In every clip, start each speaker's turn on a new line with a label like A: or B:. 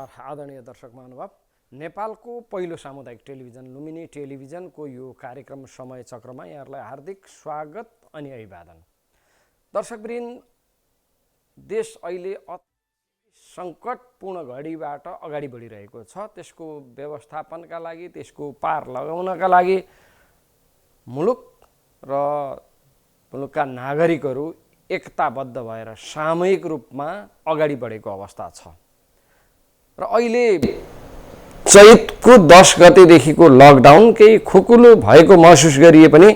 A: नमस्कार आदरणीय दर्शक महानुभाव, नेपालको पहिलो सामुदायिक टेलिभिजन लुम्बिनी टेलिभिजनको यो कार्यक्रम समय चक्रमा यहाँहरूलाई हार्दिक स्वागत अनि अभिवादन। दर्शकवृन्द, देश अहिले सङ्कटपूर्ण घडीबाट अगाडि बढिरहेको छ। त्यसको व्यवस्थापनका लागि, त्यसको पार लगाउनका लागि मुलुक र मुलुकका नागरिकहरू एकताबद्ध भएर सामूहिक रूपमा अगाडि बढेको अवस्था छ। र अहिले चैतको 10 गतेदेखिको लकडाउन केही खुकुलो भएको महसुस गरिए पनि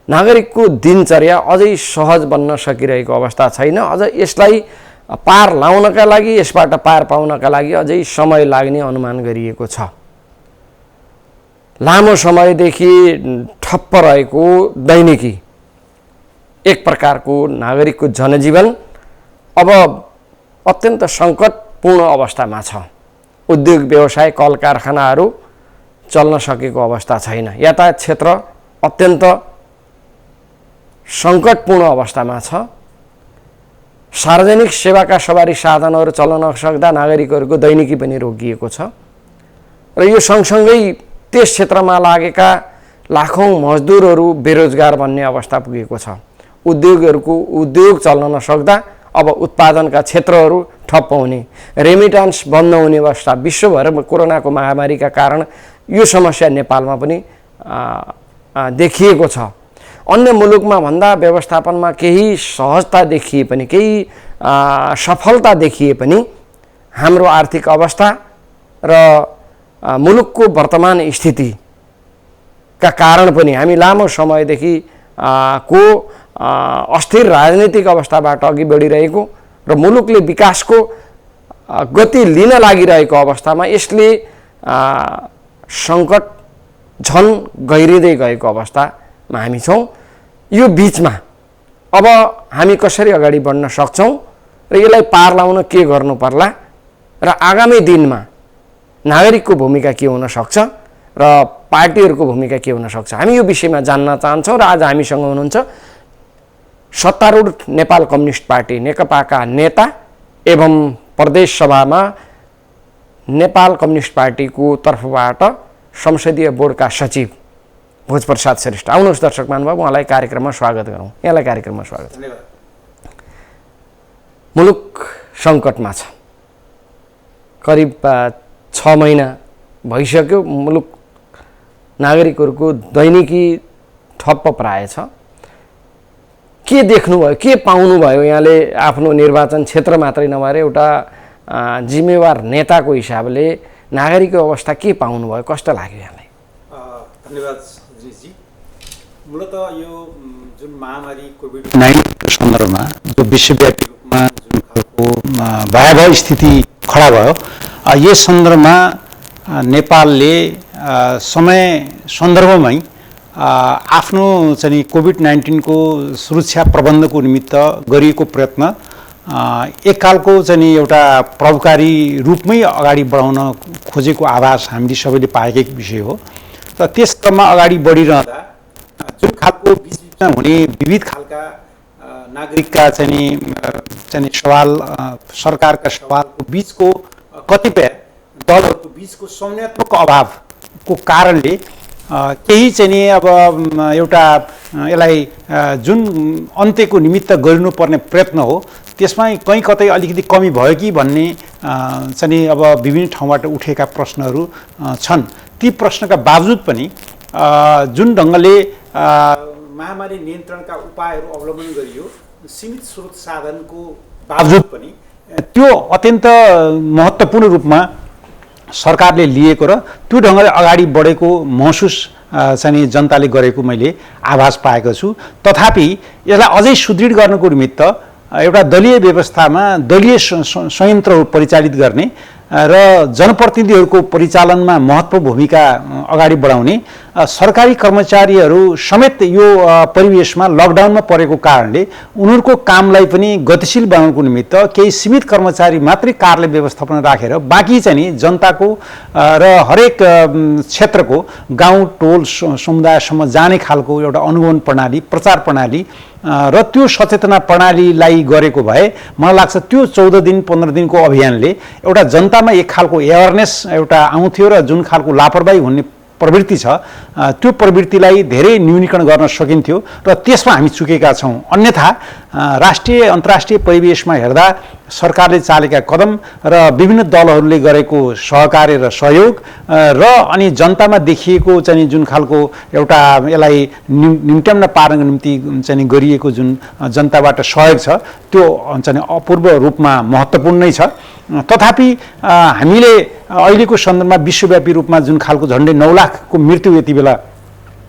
A: नागरिकको दिनचर्या अझै सहज बन्न सकिरहेको अवस्था छैन। अझ यसलाई पार लाउनका लागि, यसबाट पार पाउनका लागि अझै समय लाग्ने अनुमान गरिएको छ। लामो समयदेखि ठप्प रहेको दैनिकी, एक प्रकारको नागरिकको जनजीवन अब अत्यन्त सङ्कटपूर्ण अवस्थामा छ। उद्योग व्यवसाय, कल कारखानाहरू चल्न सकेको अवस्था छैन। यातायात क्षेत्र अत्यन्त सङ्कटपूर्ण अवस्थामा छ। सार्वजनिक सेवाका सवारी साधनहरू चल्न नसक्दा नागरिकहरूको दैनिकी पनि रोकिएको छ। र यो सँगसँगै त्यस क्षेत्रमा लागेका लाखौँ मजदुरहरू बेरोजगार बन्ने अवस्था पुगेको छ। उद्योग चल्न नसक्दा अब उत्पादनका क्षेत्रहरू ठप्प हुने, रेमिटान्स बन्द हुने अवस्था विश्वभर कोरोनाको महामारीका कारण यो समस्या नेपालमा पनि देखिएको छ। अन्य मुलुकमा भन्दा व्यवस्थापनमा केही सहजता देखिए पनि, केही सफलता देखिए पनि हाम्रो आर्थिक अवस्था र मुलुकको वर्तमान स्थितिका कारण पनि हामी लामो समयदेखि को अस्थिर राजनीतिक अवस्थाबाट अघि बढिरहेको र मुलुकले विकासको गति लिन लागिरहेको अवस्थामा यसले सङ्कट झन गहिरिँदै गएको अवस्थामा हामी छौँ। यो बिचमा अब हामी कसरी अगाडि बढ्न सक्छौँ र यसलाई पार लाउन के गर्नु पर्ला र आगामी दिनमा नागरिकको भूमिका के हुन सक्छ र पार्टीहरूको भूमिका के हुन सक्छ, हामी यो विषयमा जान्न चाहन्छौँ। र आज हामीसँग हुनुहुन्छ सत्तारूढ नेपाल कम्युनिस्ट पार्टी नेकपाका नेता एवं प्रदेश सभामा नेपाल कम्युनिस्ट पार्टीको तर्फबाट संसदीय बोर्डका सचिव भोजप्रसाद श्रेष्ठ। आउनुहोस् दर्शक महानुभाव, उहाँलाई कार्यक्रममा स्वागत गरौँ। यहाँलाई कार्यक्रममा स्वागत। मुलुक सङ्कटमा छ। करिब 6 महिना भइसक्यो। मुलुक नागरिकहरूको दैनिकी ठप्प प्राय छ। के देख्नुभयो, के पाउनुभयो यहाँले आफ्नो निर्वाचन क्षेत्र मात्रै नभएर एउटा जिम्मेवार नेताको हिसाबले नागरिकको अवस्था के पाउनुभयो, कस्तो लाग्यो यहाँलाई?
B: धन्यवाद जी। मूलत यो जुन महामारी कोभिड-19 सन्दर्भमा जो विश्वव्यापी रूपमा जुन खालको भयावह स्थिति खडा भयो, यस सन्दर्भमा नेपालले समय सन्दर्भमै आफ्नो चाहिँ कोभिड-19 को सुरक्षा प्रबन्धको निमित्त गरिएको प्रयत्न एककालको चाहिँ एउटा प्रभावकारी रूपमै अगाडि बढाउन खोजेको आभास हामीले सबैले पाएकै विषय हो। र त्यस क्रममा अगाडि बढिरहँदा जुन खालको बिचबिचमा हुने विविध खालका नागरिकका चाहिँ सवाल, सरकारका सवालको बिचको कतिपय दलहरूको बिचको समन्वयात्मक अभावको कारणले केही चाहिँ अब एउटा यसलाई जुन अन्त्यको निमित्त गरिनुपर्ने प्रयत्न हो त्यसमा कहीँ कतै अलिकति कमी भयो कि भन्ने चाहिँ अब विभिन्न ठाउँबाट उठेका प्रश्नहरू छन्। ती प्रश्नका बावजुद पनि जुन ढङ्गले महामारी नियन्त्रणका उपायहरू अवलम्बन गरियो, सीमित स्रोत साधनको बावजुद पनि त्यो अत्यन्त महत्त्वपूर्ण रूपमा सरकारले लिएको र त्यो ढङ्गले अगाडि बढेको महसुस चाहिँ जनताले गरेको मैले आभास पाएको छु। तथापि यसलाई अझै सुदृढ गर्नको निमित्त एउटा दलीय व्यवस्थामा दलीय संयन्त्रहरू परिचालित गर्ने र जनप्रतिनिधिहरूको परिचालनमा महत्त्वपूर्ण भूमिका अगाडि बढाउने सरकारी कर्मचारीहरू समेत यो परिवेशमा लकडाउनमा परेको कारणले उनीहरूको कामलाई पनि गतिशील बनाउनको निमित्त केही सीमित कर्मचारी मात्रै कार्यालय व्यवस्थापन राखेर बाँकी चाहिँ नि जनताको र हरेक क्षेत्रको गाउँ टोल समुदायसम्म जाने खालको एउटा अनुगमन प्रणाली प्रचार प्रणाली र त्यो सचेतना प्रणालीलाई गरेको भए मलाई लाग्छ त्यो 14 दिन 15 दिनको अभियानले एउटा जनतामा एक खालको एवेरनेस एउटा आउँथ्यो र जुन खालको लापरवाही हुने प्रवृत्ति छ त्यो प्रवृत्तिलाई धेरै न्यूनीकरण गर्न सकिन्थ्यो र त्यसमा हामी चुकेका छौँ। अन्यथा राष्ट्रिय अन्तर्राष्ट्रिय परिवेशमा हेर्दा सरकारले चालेका कदम र विभिन्न दलहरूले गरेको सहकार्य र सहयोग र अनि जनतामा देखिएको चाहिँ जुन खालको एउटा यसलाई निम्त्याउन पार्नको निम्ति चाहिँ गरिएको जुन जनताबाट सहयोग छ त्यो चाहिँ अपूर्व रूपमा महत्त्वपूर्ण नै छ। तथापि हामीले अहिलेको सन्दर्भमा विश्वव्यापी रूपमा जुन खालको झन्डै 9 लाखको मृत्यु यति बेला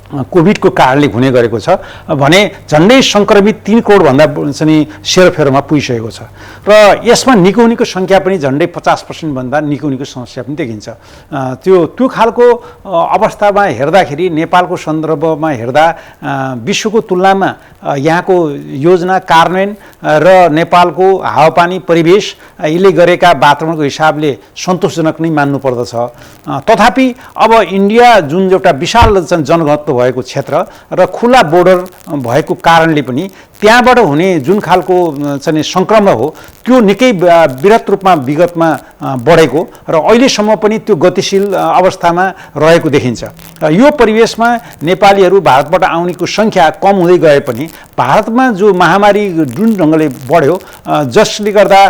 B: कोभिडको कारणले हुने गरेको छ भने झन्डै सङ्क्रमित 3 करोडभन्दा चाहिँ सेरोफेरोमा पुगिसकेको छ र यसमा निको सङ्ख्या पनि झन्डै 50% भन्दा निको समस्या पनि देखिन्छ। त्यो खालको अवस्थामा हेर्दाखेरि नेपालको सन्दर्भमा हेर्दा विश्वको तुलनामा यहाँको योजना कार्यान्वयन र नेपालको हावापानी परिवेश यसले गरेका वातावरणको हिसाबले सन्तोषजनक नै मान्नुपर्दछ। तथापि अब इन्डिया जुन एउटा विशाल जनघनत्व भएको क्षेत्र र खुला बोर्डर भएको कारणले पनि त्यहाँबाट हुने जुन खालको चाहिँ सङ्क्रमण हो त्यो निकै विरत रूपमा विगतमा बढेको र अहिलेसम्म पनि त्यो गतिशील अवस्थामा रहेको देखिन्छ। यो परिवेशमा नेपालीहरू भारतबाट आउनेको सङ्ख्या कम हुँदै गए पनि भारतमा जो महामारी जुन ढङ्गले बढ्यो जसले गर्दा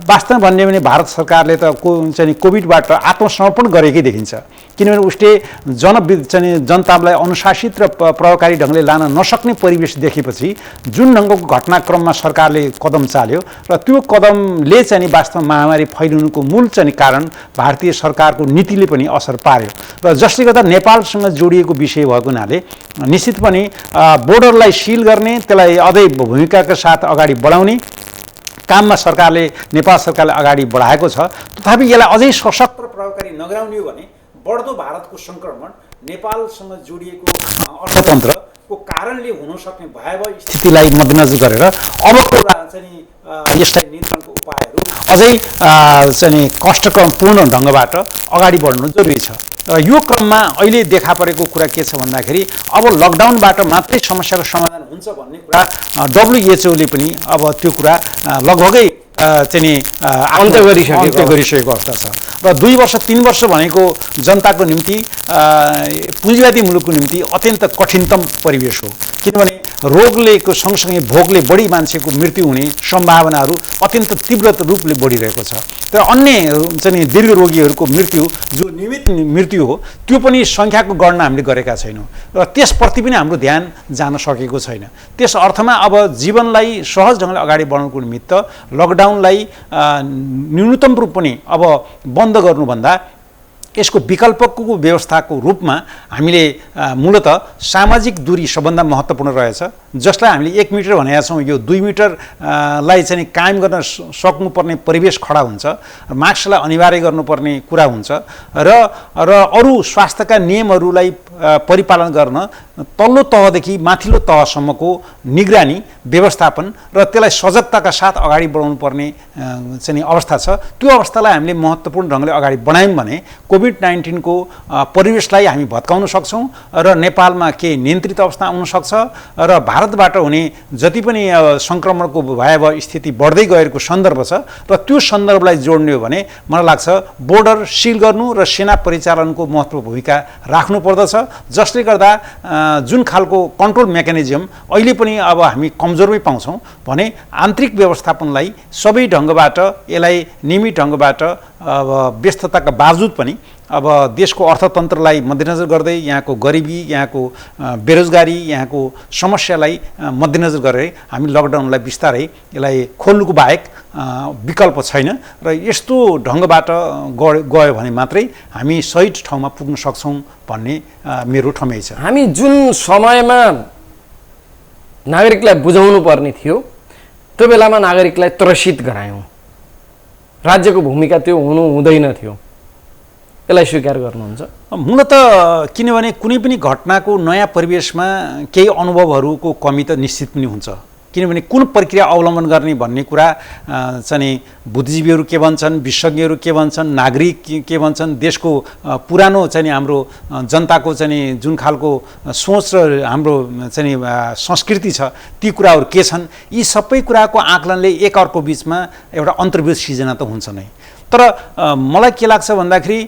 B: वास्तवमा भन्ने भने भारत सरकारले त चाहिँ कोभिडबाट आत्मसमर्पण गरेकै देखिन्छ। किनभने उसले जनतालाई अनुशासित र प्रभावकारी ढङ्गले लान नसक्ने परिवेश देखेपछि जुन ढङ्गको घटनाक्रममा सरकारले कदम चाल्यो र त्यो कदमले चाहिँ वास्तवमा महामारी फैलिनुको मूल चाहिँ कारण भारतीय सरकारको नीतिले पनि असर पार्यो र जसले गर्दा नेपालसँग जोडिएको विषय भएको हुनाले निश्चित पनि बोर्डरलाई सिल गर्ने त्यसलाई अझै भूमिकाका साथ अगाडि बढाउने काममा नेपाल सरकारले अगाडि बढाएको छ। तथापि यसलाई अझै सशक्त र प्रभावकारी नगराउने हो भने बढ्दो भारतको सङ्क्रमण नेपालसँग जोडिएको अर्थतन्त्रको कारणले हुन सक्ने भयावह स्थितिलाई मध्यनजर गरेर अबको चाहिँ यसलाई नियन्त्रणको उपायहरू अझै चाहिँ कष्टपूर्ण ढङ्गबाट अगाडि बढ्नु जरुरी छ। र यो क्रममा अहिले देखा परेको कुरा के छ भन्दाखेरि अब लकडाउनबाट मात्रै समस्याको समाधान हुन्छ भन्ने कुरा WHO ले पनि अब त्यो कुरा लगभगै चाहिँ अन्त्य गरिसकेको अवस्था छ र 2 वर्ष 3 वर्ष भनेको जनताको निम्ति पुँजीवादी मुलुकको निम्ति अत्यन्त कठिनतम परिवेश हो। किनभने रोगले सँगसँगै भोगले बढी मान्छेको मृत्यु हुने सम्भावनाहरू अत्यन्त तीव्र रूपले बढिरहेको छ। तर अन्य चाहिँ दीर्घ रोगीहरूको मृत्यु जो नियमित मृत्यु हो त्यो पनि सङ्ख्याको गणना हामीले गरेका छैनौँ र त्यसप्रति पनि हाम्रो ध्यान जान सकेको छैन। त्यस अर्थमा अब जीवनलाई सहज ढङ्गले अगाडि बढाउनको निमित्त लकडाउनलाई न्यूनतम रूप पनि अब बन्द गर्नुभन्दा यसको विकल्पको व्यवस्थाको रूपमा हामीले मूलत सामाजिक दूरी सबभन्दा महत्त्वपूर्ण रहेछ जसलाई हामीले 1 मिटर भनेका छौँ यो 2 मिटरलाई चाहिँ कायम गर्न सक्नुपर्ने परिवेश खडा हुन्छ। मास्कलाई अनिवार्य गर्नुपर्ने कुरा हुन्छ र अरू स्वास्थ्यका नियमहरूलाई परिपालन गर्न तल्लो तहदेखि माथिल्लो तहसम्मको निगरानी व्यवस्थापन र त्यसलाई सजगताका साथ अगाडि बढाउनु पर्ने चाहिँ अवस्था छ। त्यो अवस्थालाई हामीले महत्त्वपूर्ण ढङ्गले अगाडि बढायौँ भने कोभिड-19 को परिवेशलाई हामी भत्काउन सक्छौँ र नेपालमा के नियन्त्रित अवस्था आउन सक्छ र भारतबाट हुने जति पनि सङ्क्रमणको भयावह स्थिति बढ्दै गएको सन्दर्भ छ र त्यो सन्दर्भलाई जोड्ने हो भने मलाई लाग्छ बोर्डर सिल गर्नु र सेना परिचालनको महत्त्वपूर्ण भूमिका राख्नु पर्दछ जसले गर्दा जुन खालको कन्ट्रोल मेकानिजम अहिले पनि अब हामी कमजोरमै पाउँछौँ भने आन्तरिक व्यवस्थापनलाई सबै ढङ्गबाट यसलाई नियमित ढङ्गबाट अब व्यस्तताका बावजुद पनि अब देशको अर्थतन्त्रलाई मध्यनजर गर्दै यहाँको गरिबी यहाँको बेरोजगारी यहाँको समस्यालाई मध्यनजर गरेर हामी लकडाउनलाई बिस्तारै यसलाई खोल्नुको बाहेक विकल्प छैन र यस्तो ढङ्गबाट गयो भने मात्रै हामी सही ठाउँमा पुग्न सक्छौँ भन्ने मेरो ठमाइ छ।
A: हामी जुन समयमा नागरिकलाई बुझाउनु पर्ने थियो त्यो बेलामा नागरिकलाई त्रसित गरायौँ। राज्यको भूमिका त्यो हुँदैन थियो। यसलाई स्वीकार गर्नुहुन्छ?
B: मूलत किनभने कुनै पनि घटनाको नयाँ परिवेशमा केही अनुभवहरूको कमी त निश्चित पनि हुन्छ। किनभने कुन प्रक्रिया अवलम्बन गर्ने भन्ने कुरा चाहिँ बुद्धिजीवीहरू के भन्छन्, विशेषज्ञहरू के भन्छन्, नागरिक के भन्छन्, देशको पुरानो चाहिँ हाम्रो जनताको चाहिँ जुन खालको सोच र हाम्रो चाहिँ संस्कृति छ ती कुराहरू के छन्, यी सबै कुराको आकलनले एक अर्को बिचमा एउटा अन्तर्विरोध सिर्जना त हुन्छ नै। तर मलाई के लाग्छ भन्दाखेरि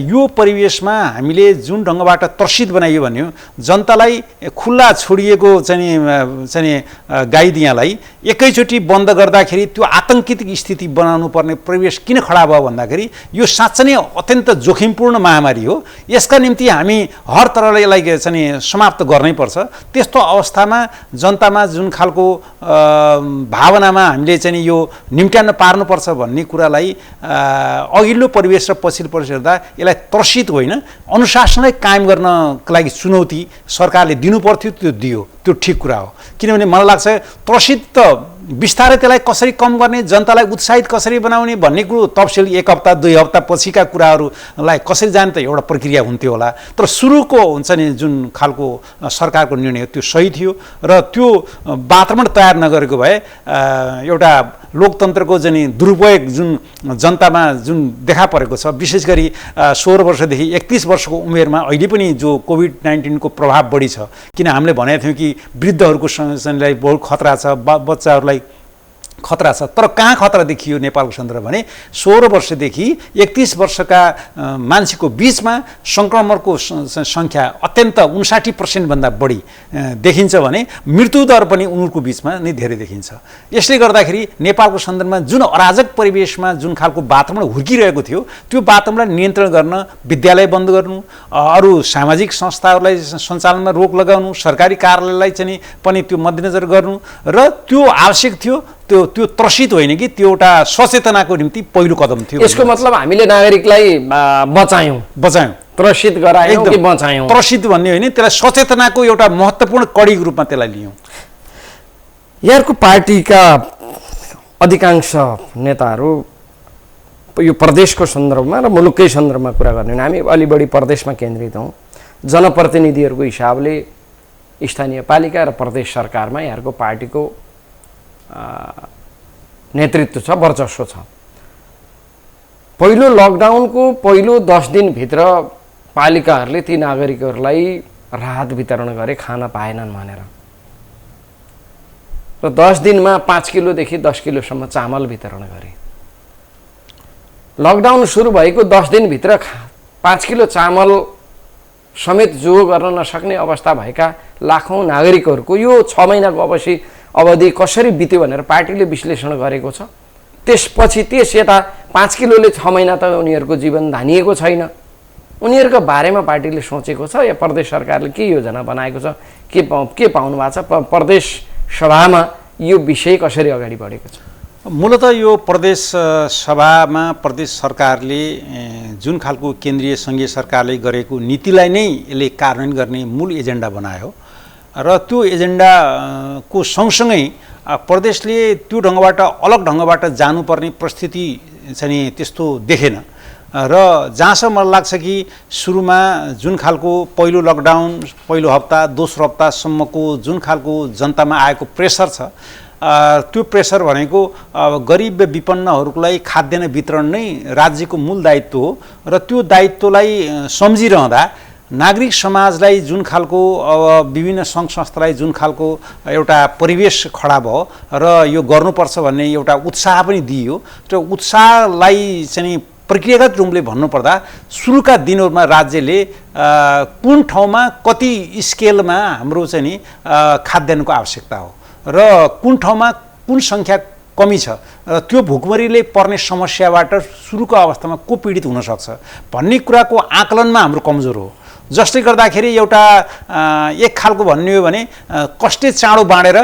B: यो परिवेशमा हामीले जुन ढङ्गबाट त्रसित बनाइयो भन्यो, जनतालाई खुल्ला छोडिएको चाहिँ गाईदियालाई एकैचोटि बन्द गर्दाखेरि त्यो आतङ्कित स्थिति बनाउनु पर्ने परिवेश किन खडा भयो भन्दाखेरि यो साँच्चै नै अत्यन्त जोखिमपूर्ण महामारी हो। यसका निम्ति हामी हर तरहले यसलाई चाहिँ समाप्त गर्नैपर्छ। त्यस्तो अवस्थामा जनतामा जुन खालको भावनामा हामीले चाहिँ यो निम्ट्याउन पार्नुपर्छ भन्ने कुरालाई अघिल्लो परिवेश र पछिल्लो परिवेश हेर्दा यसलाई त्रसित होइन, अनुशासनलाई कायम गर्नका लागि चुनौती सरकारले दिनुपर्थ्यो, त्यो दियो, त्यो ठिक कुरा हो। किनभने मलाई लाग्छ त्रसित त बिस्तारै त्यसलाई कसरी कम गर्ने, जनतालाई उत्साहित कसरी बनाउने भन्ने कुरो तफसिल 1 हप्ता 2 हप्ता पछिका कुराहरूलाई कसरी जाने त एउटा प्रक्रिया हुन्थ्यो होला। तर सुरुको हुन्छ नि जुन खालको सरकारको निर्णय त्यो सही थियो र त्यो वातावरण तयार नगरेको भए एउटा लोकतन्त्रको चाहिँ दुरुपयोग जुन जनतामा जुन देखा परेको छ, विशेष गरी 16 वर्षदेखि 31 वर्षको उमेरमा अहिले पनि जो कोभिड-19 को प्रभाव बढी छ। किन हामीले भनेको थियौँ कि वृद्धहरूको संरक्षणलाई बहुत खतरा छ, बच्चाहरूलाई खतरा छ। तर कहाँ खतरा देखियो नेपालको सन्दर्भमा भने 16 वर्षदेखि 31 वर्षका मान्छेको बिचमा सङ्क्रमणको सङ्ख्या अत्यन्त 59% भन्दा बढी देखिन्छ भने मृत्युदर पनि उनीहरूको बिचमा नै धेरै देखिन्छ। यसले गर्दाखेरि नेपालको सन्दर्भमा जुन अराजक परिवेशमा जुन खालको वातावरण हुर्किरहेको थियो त्यो वातावरणलाई नियन्त्रण गर्न विद्यालय बन्द गर्नु, अरू सामाजिक संस्थाहरूलाई सञ्चालनमा रोक लगाउनु, सरकारी कार्यालयलाई चाहिँ पनि त्यो मध्यनजर गर्नु र त्यो आवश्यक थियो। त्यो त्रसित होइन कि त्यो एउटा सचेतनाको निम्ति पहिलो कदम थियो।
A: यसको मतलब हामीले नागरिकलाई बचायौँ, त्रसित गरायौँ कि बचायौँ?
B: त्रसित भन्ने होइन, त्यसलाई सचेतनाको एउटा महत्त्वपूर्ण कडी रूपमा त्यसलाई लियौँ।
A: यहाँको पार्टीका अधिकांश नेताहरू यो प्रदेशको सन्दर्भमा र मुलुककै सन्दर्भमा कुरा गर्ने, हामी अलि बढी प्रदेशमा केन्द्रित हौँ। जनप्रतिनिधिहरूको हिसाबले स्थानीय पालिका र प्रदेश सरकारमा यहाँको पार्टीको नेतृत्व छ, वर्चस्व छ। पहिलो लकडाउनको पहिलो 10 दिनभित्र पालिकाहरूले ती नागरिकहरूलाई राहत वितरण गरे, खान पाएनन् भनेर, र 10 दिनमा 5 किलोदेखि 10 किलोसम्म चामल वितरण गरे। लकडाउन सुरु भएको 10 दिनभित्र 5 किलो चामल समेत जो गर्न नसक्ने अवस्था भएका लाखौँ नागरिकहरूको यो 6 महिनाको अवधि कसरी बित्यो भनेर पार्टीले विश्लेषण गरेको छ। त्यसपछि त्यस यता 5 किलोले 6 महिना त उनीहरूको जीवन धानिएको छैन। उनीहरूको बारेमा पार्टीले सोचेको छ या प्रदेश सरकारले के योजना बनाएको छ, के पाउनु भएको छ? प्रदेश सभामा यो विषय कसरी अगाडि बढेको छ?
B: मूलतः यो प्रदेश सभामा प्रदेश सरकारले जुन खालको केन्द्रीय सङ्घीय सरकारले गरेको नीतिलाई नै यसले कार्यान्वयन गर्ने मूल एजेन्डा बनायो र त्यो एजेन्डाको सँगसँगै प्रदेशले त्यो ढङ्गबाट अलग ढङ्गबाट जानुपर्ने परिस्थिति चाहिँ त्यस्तो देखेन। र जहाँसम्म मलाई लाग्छ कि सुरुमा जुन खालको पहिलो लकडाउन पहिलो हप्ता दोस्रो हप्तासम्मको जुन खालको जनतामा आएको प्रेसर छ, त्यो प्रेसर भनेको गरिब विपन्नहरूलाई खाद्यान्न वितरण नै राज्यको मूल दायित्व हो र त्यो दायित्वलाई सम्झिरहँदा नागरिक समाजलाई जुन खालको विभिन्न सङ्घ संस्थालाई जुन खालको एउटा परिवेश खडा भयो र यो गर्नुपर्छ भन्ने एउटा उत्साह पनि दिइयो। त्यो उत्साहलाई चाहिँ प्रक्रियागत रूपले भन्नुपर्दा सुरुका दिनहरूमा राज्यले कुन ठाउँमा कति स्केलमा हाम्रो चाहिँ नि खाद्यान्नको आवश्यकता हो र कुन ठाउँमा कुन सङ्ख्या कमी छ र त्यो भुकमरीले पर्ने समस्याबाट सुरुको अवस्थामा को पीडित हुनसक्छ भन्ने कुराको आकलनमा हाम्रो कमजोर हो। जसले गर्दाखेरि एउटा एक खालको भन्ने हो भने कष्टै चाँडो बाँडेर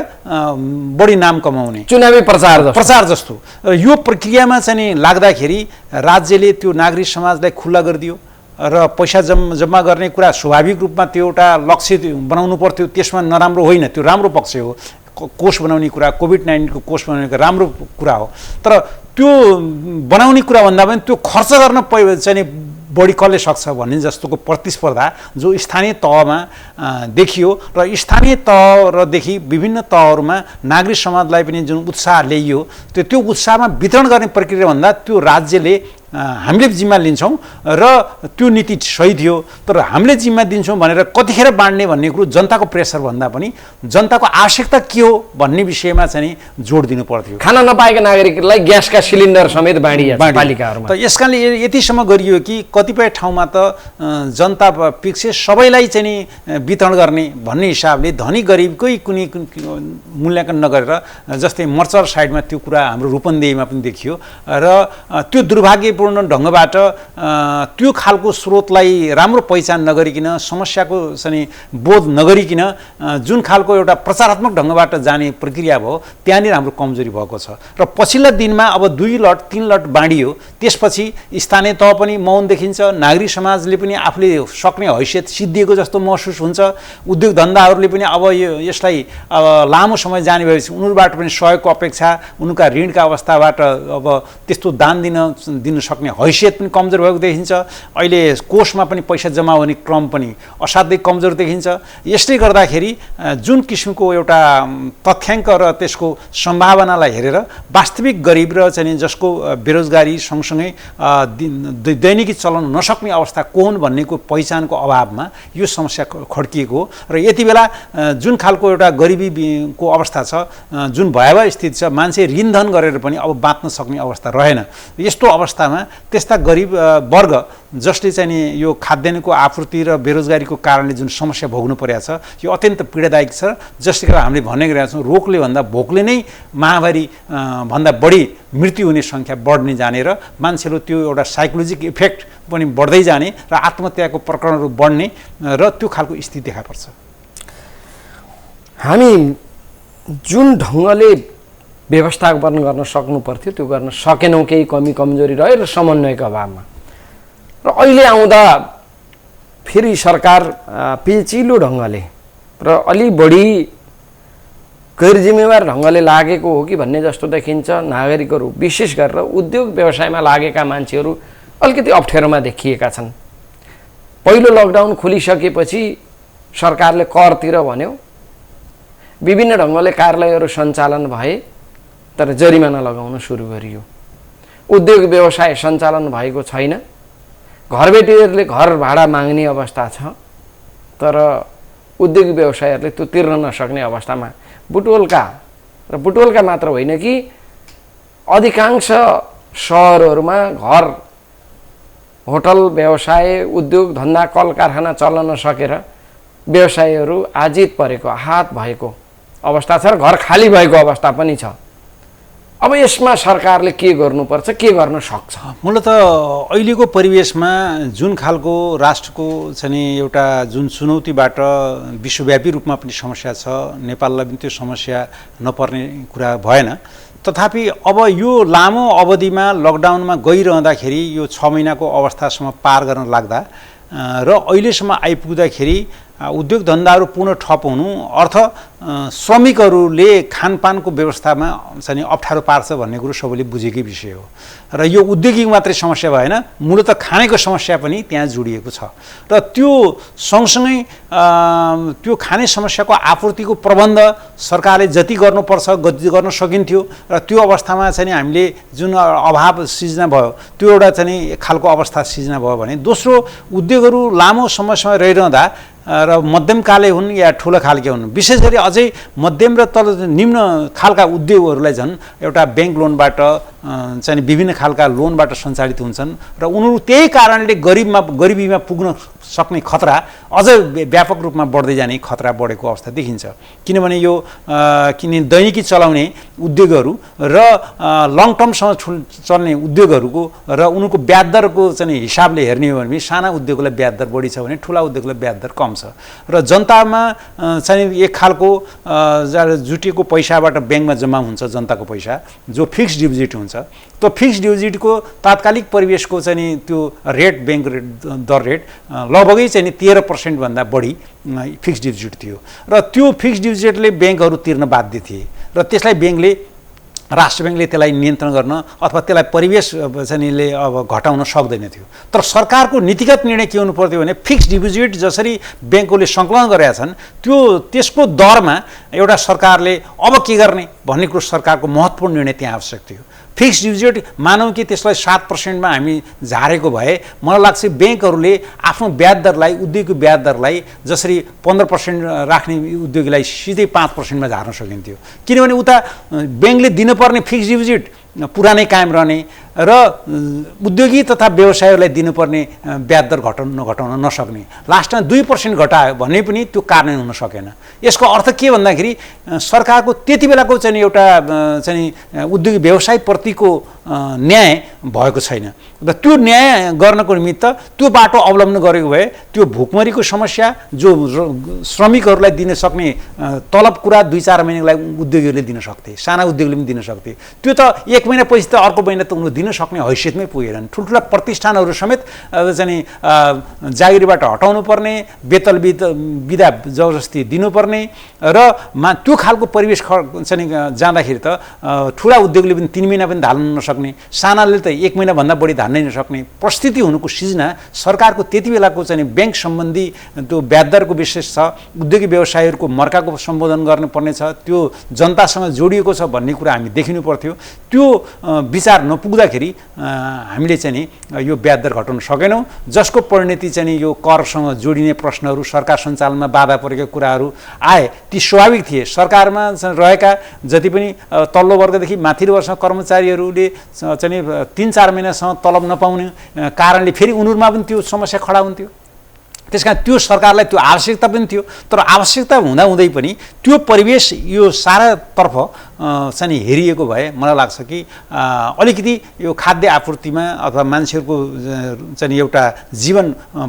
B: बढी नाम कमाउने
A: चुनावी प्रचार
B: जस्तो यो प्रक्रियामा चाहिँ लाग्दाखेरि राज्यले त्यो नागरिक समाजलाई खुल्ला गरिदियो र पैसा जम्मा गर्ने कुरा स्वाभाविक रूपमा त्यो एउटा लक्ष्य बनाउनु पर्थ्यो। त्यसमा नराम्रो होइन, त्यो राम्रो पक्ष हो। कोष बनाउने कुरा, कोभिड-19 को कोष बनाउने राम्रो कुरा हो। तर त्यो बनाउने कुरा भन्दा पनि त्यो खर्च गर्न चाहिँ बढी कसले सक्छ भन्ने जस्तोको प्रतिस्पर्धा जो स्थानीय तहमा देखियो र स्थानीय तहदेखि विभिन्न तहहरूमा नागरिक समाजलाई पनि जुन उत्साह ल्याइयो त्यो उत्साहमा वितरण गर्ने प्रक्रियाभन्दा त्यो राज्यले हामीले जिम्मा लिन्छौँ र त्यो नीति सही थियो, तर हामीले जिम्मा दिन्छौँ भनेर कतिखेर बाँड्ने भन्ने कुरो जनताको प्रेसर भन्दा पनि जनताको आवश्यकता के हो भन्ने विषयमा चाहिँ जोड दिनु पर्थ्यो।
A: खाना नपाएका नागरिकलाई ग्यासका सिलिन्डर समेत बाँडिया पालिकाहरूमा।
B: त यस कारणले यतिसम्म गरियो कि कतिपय ठाउँमा त जनता पिक्से सबैलाई चाहिँ वितरण गर्ने भन्ने हिसाबले धनी गरिबकै कुनै मूल्याङ्कन नगरेर, जस्तै मर्चर साइडमा त्यो कुरा हाम्रो रूपन्देहीमा पनि देखियो र त्यो दुर्भाग्य ढङ्गबाट त्यो खालको स्रोतलाई राम्रो पहिचान नगरिकन, समस्याको चाहिँ बोध नगरिकन जुन खालको एउटा प्रचारात्मक ढङ्गबाट जाने प्रक्रिया भयो त्यहाँनिर हाम्रो कमजोरी भएको छ। र पछिल्ला दिनमा अब 2 लट 3 लट बाँडियो, त्यसपछि स्थानीय तह पनि मौन देखिन्छ, नागरिक समाजले पनि आफूले सक्ने हैसियत सिद्धिएको जस्तो महसुस हुन्छ, उद्योग धन्दाहरूले पनि अब यसलाई अब लामो समय जाने भएपछि उनीहरूबाट पनि सहयोगको अपेक्षा, उनका ऋणका अवस्थाबाट अब त्यस्तो दान दिन सक्ने हैसियत पनि कमजोर भएको देखिन्छ। अहिले कोषमा पनि पैसा जम्मा हुने क्रम पनि असाध्यै कमजोर देखिन्छ। यसले गर्दाखेरि जुन किसिमको एउटा तथ्याङ्क र त्यसको सम्भावनालाई हेरेर वास्तविक गरिब र चाहिँ जसको बेरोजगारी सँगसँगै दैनिकी चलाउन नसक्ने अवस्था को हुन् भन्नेको पहिचानको अभावमा यो समस्या खड्किएको हो। र यति बेला जुन खालको एउटा गरिबीको अवस्था छ, जुन भयावह स्थिति छ, मान्छे ऋणधन गरेर पनि अब बाँच्न सक्ने अवस्था रहेन। यस्तो अवस्थामा त्यस्ता गरिब वर्ग जसले चाहिँ नि यो खाद्यान्नको आपूर्ति र बेरोजगारीको कारणले जुन समस्या भोग्नु परेको छ यो अत्यन्त पीडादायक छ। जसले गर्दा हामीले भन्ने गरेका छौँ रोगले भन्दा भोकले नै महामारी भन्दा बढी मृत्यु हुने सङ्ख्या बढ्ने जाने र मान्छेहरू त्यो एउटा साइकोलोजिक इफेक्ट पनि बढ्दै जाने र आत्महत्याको प्रकरणहरू बढ्ने र त्यो खालको स्थिति देखा पर्छ।
A: हामी जुन ढङ्गले व्यवस्थापन गर्न सक्नु पर्थ्यो त्यो गर्न सकेनौँ, केही कमी कमजोरी रह्यो र समन्वयको अभावमा। र अहिले आउँदा फेरि सरकार पेचिलो ढङ्गले र अलि बढी गैर जिम्मेवार ढङ्गले लागेको हो कि भन्ने जस्तो देखिन्छ। नागरिकहरू विशेष गरेर उद्योग व्यवसायमा लागेका मान्छेहरू अलिकति अप्ठ्यारोमा देखिएका छन्। पहिलो लकडाउन खोलिसकेपछि सरकारले करतिर भन्यो, विभिन्न ढङ्गले कार्यालयहरू सञ्चालन भए तर जरिमाना लगाउन सुरु गरियो। उद्योग व्यवसाय सञ्चालन भएको छैन, घरबेटीहरूले घर भाडा माग्ने अवस्था छ, तर उद्योग व्यवसायहरूले त्यो तिर्न नसक्ने अवस्थामा बुटवलका मात्र होइन कि अधिकांश सहरहरूमा घर, होटल व्यवसाय, उद्योग धन्दा, कल कारखाना चल्न नसकेर व्यवसायहरू आजित परेको, आहत भएको अवस्था छ र घर खाली भएको अवस्था पनि छ। अब यसमा सरकारले के गर्नुपर्छ, के गर्न सक्छ?
B: मूलत अहिलेको परिवेशमा जुन खालको राष्ट्रको चाहिँ एउटा जुन चुनौतीबाट विश्वव्यापी रूपमा पनि समस्या छ, नेपाललाई पनि त्यो समस्या नपर्ने कुरा भएन। तथापि अब यो लामो अवधिमा लकडाउनमा गइरहँदाखेरि यो 6 महिनाको अवस्थासम्म पार गर्न लाग्दा र अहिलेसम्म आइपुग्दाखेरि उद्योग धन्दाहरू पुनः ठप हुनु अर्थ श्रमिकहरूले खानपानको व्यवस्थामा चाहिँ अप्ठ्यारो पार्छ भन्ने कुरो सबैले बुझेकै विषय हो। र यो औद्योगिक मात्रै समस्या भएन, मूलत खानेको समस्या पनि त्यहाँ जोडिएको छ। र त्यो सँगसँगै त्यो खाने समस्याको आपूर्तिको प्रबन्ध सरकारले जति गर्नुपर्छ गर्न सकिन्थ्यो र त्यो अवस्थामा चाहिँ हामीले जुन अभाव सिर्जना भयो त्यो एउटा चाहिँ खालको अवस्था सिर्जना भयो भने, दोस्रो उद्योगहरू लामो समयसम्म रहिरहँदा र मध्यमकाले हुन् या ठुलो खालके हुन्, विशेष गरी अझै मध्यम र तल निम्न खालका उद्योगहरूलाई झन् एउटा ब्याङ्क लोनबाट चाहिँ विभिन्न खालका लोनबाट सञ्चालित हुन्छन् र उनीहरू त्यही कारणले गरिबीमा पुग्न सक्ने खतरा अझ व्यापक रूपमा बढ्दै जाने खतरा बढेको अवस्था देखिन्छ। किनभने यो दैनिकी चलाउने उद्योगहरू र लङ टर्मसँग चल्ने उद्योगहरूको र उनीहरूको ब्याज दरको चाहिँ हिसाबले हेर्ने हो भने साना उद्योगलाई ब्याज दर बढी छ भने ठुला उद्योगलाई ब्याज दर कम छ। र जनतामा चाहिँ एक खालको जुटिएको पैसाबाट ब्याङ्कमा जम्मा हुन्छ जनताको पैसा जो फिक्स्ड डिपोजिट हुन्छ, त्यो फिक्स्ड डिपोजिटको तात्कालिक परिवेशको चाहिँ त्यो रेट ब्याङ्क दर रेट लगभगै चाहिँ 13% भन्दा बढी फिक्स्ड डिपोजिट थियो र त्यो फिक्स्ड डिपोजिटले ब्याङ्कहरू तिर्न बाध्य थिए र त्यसलाई ब्याङ्कले राष्ट्र ब्याङ्कले त्यसलाई नियन्त्रण गर्न अथवा त्यसलाई परिवेश चाहिँले अब घटाउन सक्दैन थियो। तर सरकारको नीतिगत निर्णय के हुनु पर्थ्यो भने फिक्स्ड डिपोजिट जसरी ब्याङ्कले सङ्कलन गरेका छन् त्यसको दरमा एउटा सरकारले अब के गर्ने भन्ने कुरो सरकारको महत्त्वपूर्ण निर्णय त्यहाँ आवश्यक थियो। फिक्स्ड डिपोजिट मानौँ कि त्यसलाई 7% हामी झारेको भए मलाई लाग्छ ब्याङ्कहरूले आफ्नो ब्याज दरलाई उद्योगको ब्याज दरलाई जसरी 15% राख्ने उद्योगीलाई सिधै 5% झार्न सकिन्थ्यो। किनभने उता ब्याङ्कले दिनुपर्ने फिक्स्ड डिपोजिट पुरानै कायम रहने र उद्योगी तथा व्यवसायीहरूलाई दिनुपर्ने ब्याज दर घटाउन नसक्ने, लास्टमा 2% घटायो भने पनि त्यो कार्यान्वयन हुन सकेन। यसको अर्थ के भन्दाखेरि सरकारको त्यति बेलाको चाहिँ एउटा चाहिँ उद्योगी व्यवसायप्रतिको न्याय भएको छैन र त्यो न्याय गर्नको निमित्त त्यो बाटो अवलम्बन गरेको भए त्यो भुकमरीको समस्या जो श्रमिकहरूलाई दिन सक्ने तलब कुरा 2-4 महिनाको लागि उद्योगीहरूले दिन सक्थे, साना उद्योगले पनि दिन सक्थे। त्यो त 1 महिना पछि त अर्को महिना त उनीहरू दिन सक्ने हैसियतमै पुगेनन्। ठुल्ठुला प्रतिष्ठानहरू समेत चाहिँ जागिरबाट हटाउनु पर्ने, वेतन बिदा जबरजस्ती दिनुपर्ने र त्यो खालको परिवेश चाहिँ जाँदाखेरि त ठुला उद्योगले पनि 3 महिना पनि धाल्न नसक्ने, सानाले त 1 महिनाभन्दा बढी धान्नै नसक्ने परिस्थिति हुनुको सिर्जना सरकारको त्यति बेलाको चाहिँ ब्याङ्क सम्बन्धी त्यो ब्याज दरको विशेष छ, उद्योगी व्यवसायीहरूको मर्काको सम्बोधन गर्नुपर्ने छ, त्यो जनतासँग जोडिएको छ भन्ने कुरा हामी देखिनु पर्थ्यो। त्यो विचार नपुग्दाखेरि हामीले चाहिँ यो ब्याज दर घटाउन सकेनौँ, जसको परिणति चाहिँ यो करसँग जोडिने प्रश्नहरू, सरकार सञ्चालनमा बाधा परेका कुराहरू आए। ती स्वाभाविक थिए। सरकारमा रहेका जति पनि तल्लो वर्गदेखि माथिल्लो वर्गका कर्मचारीहरूले चाहिँ 3-4 महिनासम्म तलब नपाउने कारणले फेरि उनीहरूमा पनि त्यो समस्या खडा हुन्थ्यो। त्यसकारण त्यो सरकारलाई त्यो आवश्यकता पनि थियो। तर आवश्यकता हुँदाहुँदै पनि त्यो परिवेश यो सारातर्फ चाहिँ हेरिएको भए मलाई लाग्छ कि अलिकति यो खाद्य आपूर्तिमा अथवा मान्छेहरूको चाहिँ एउटा जीवन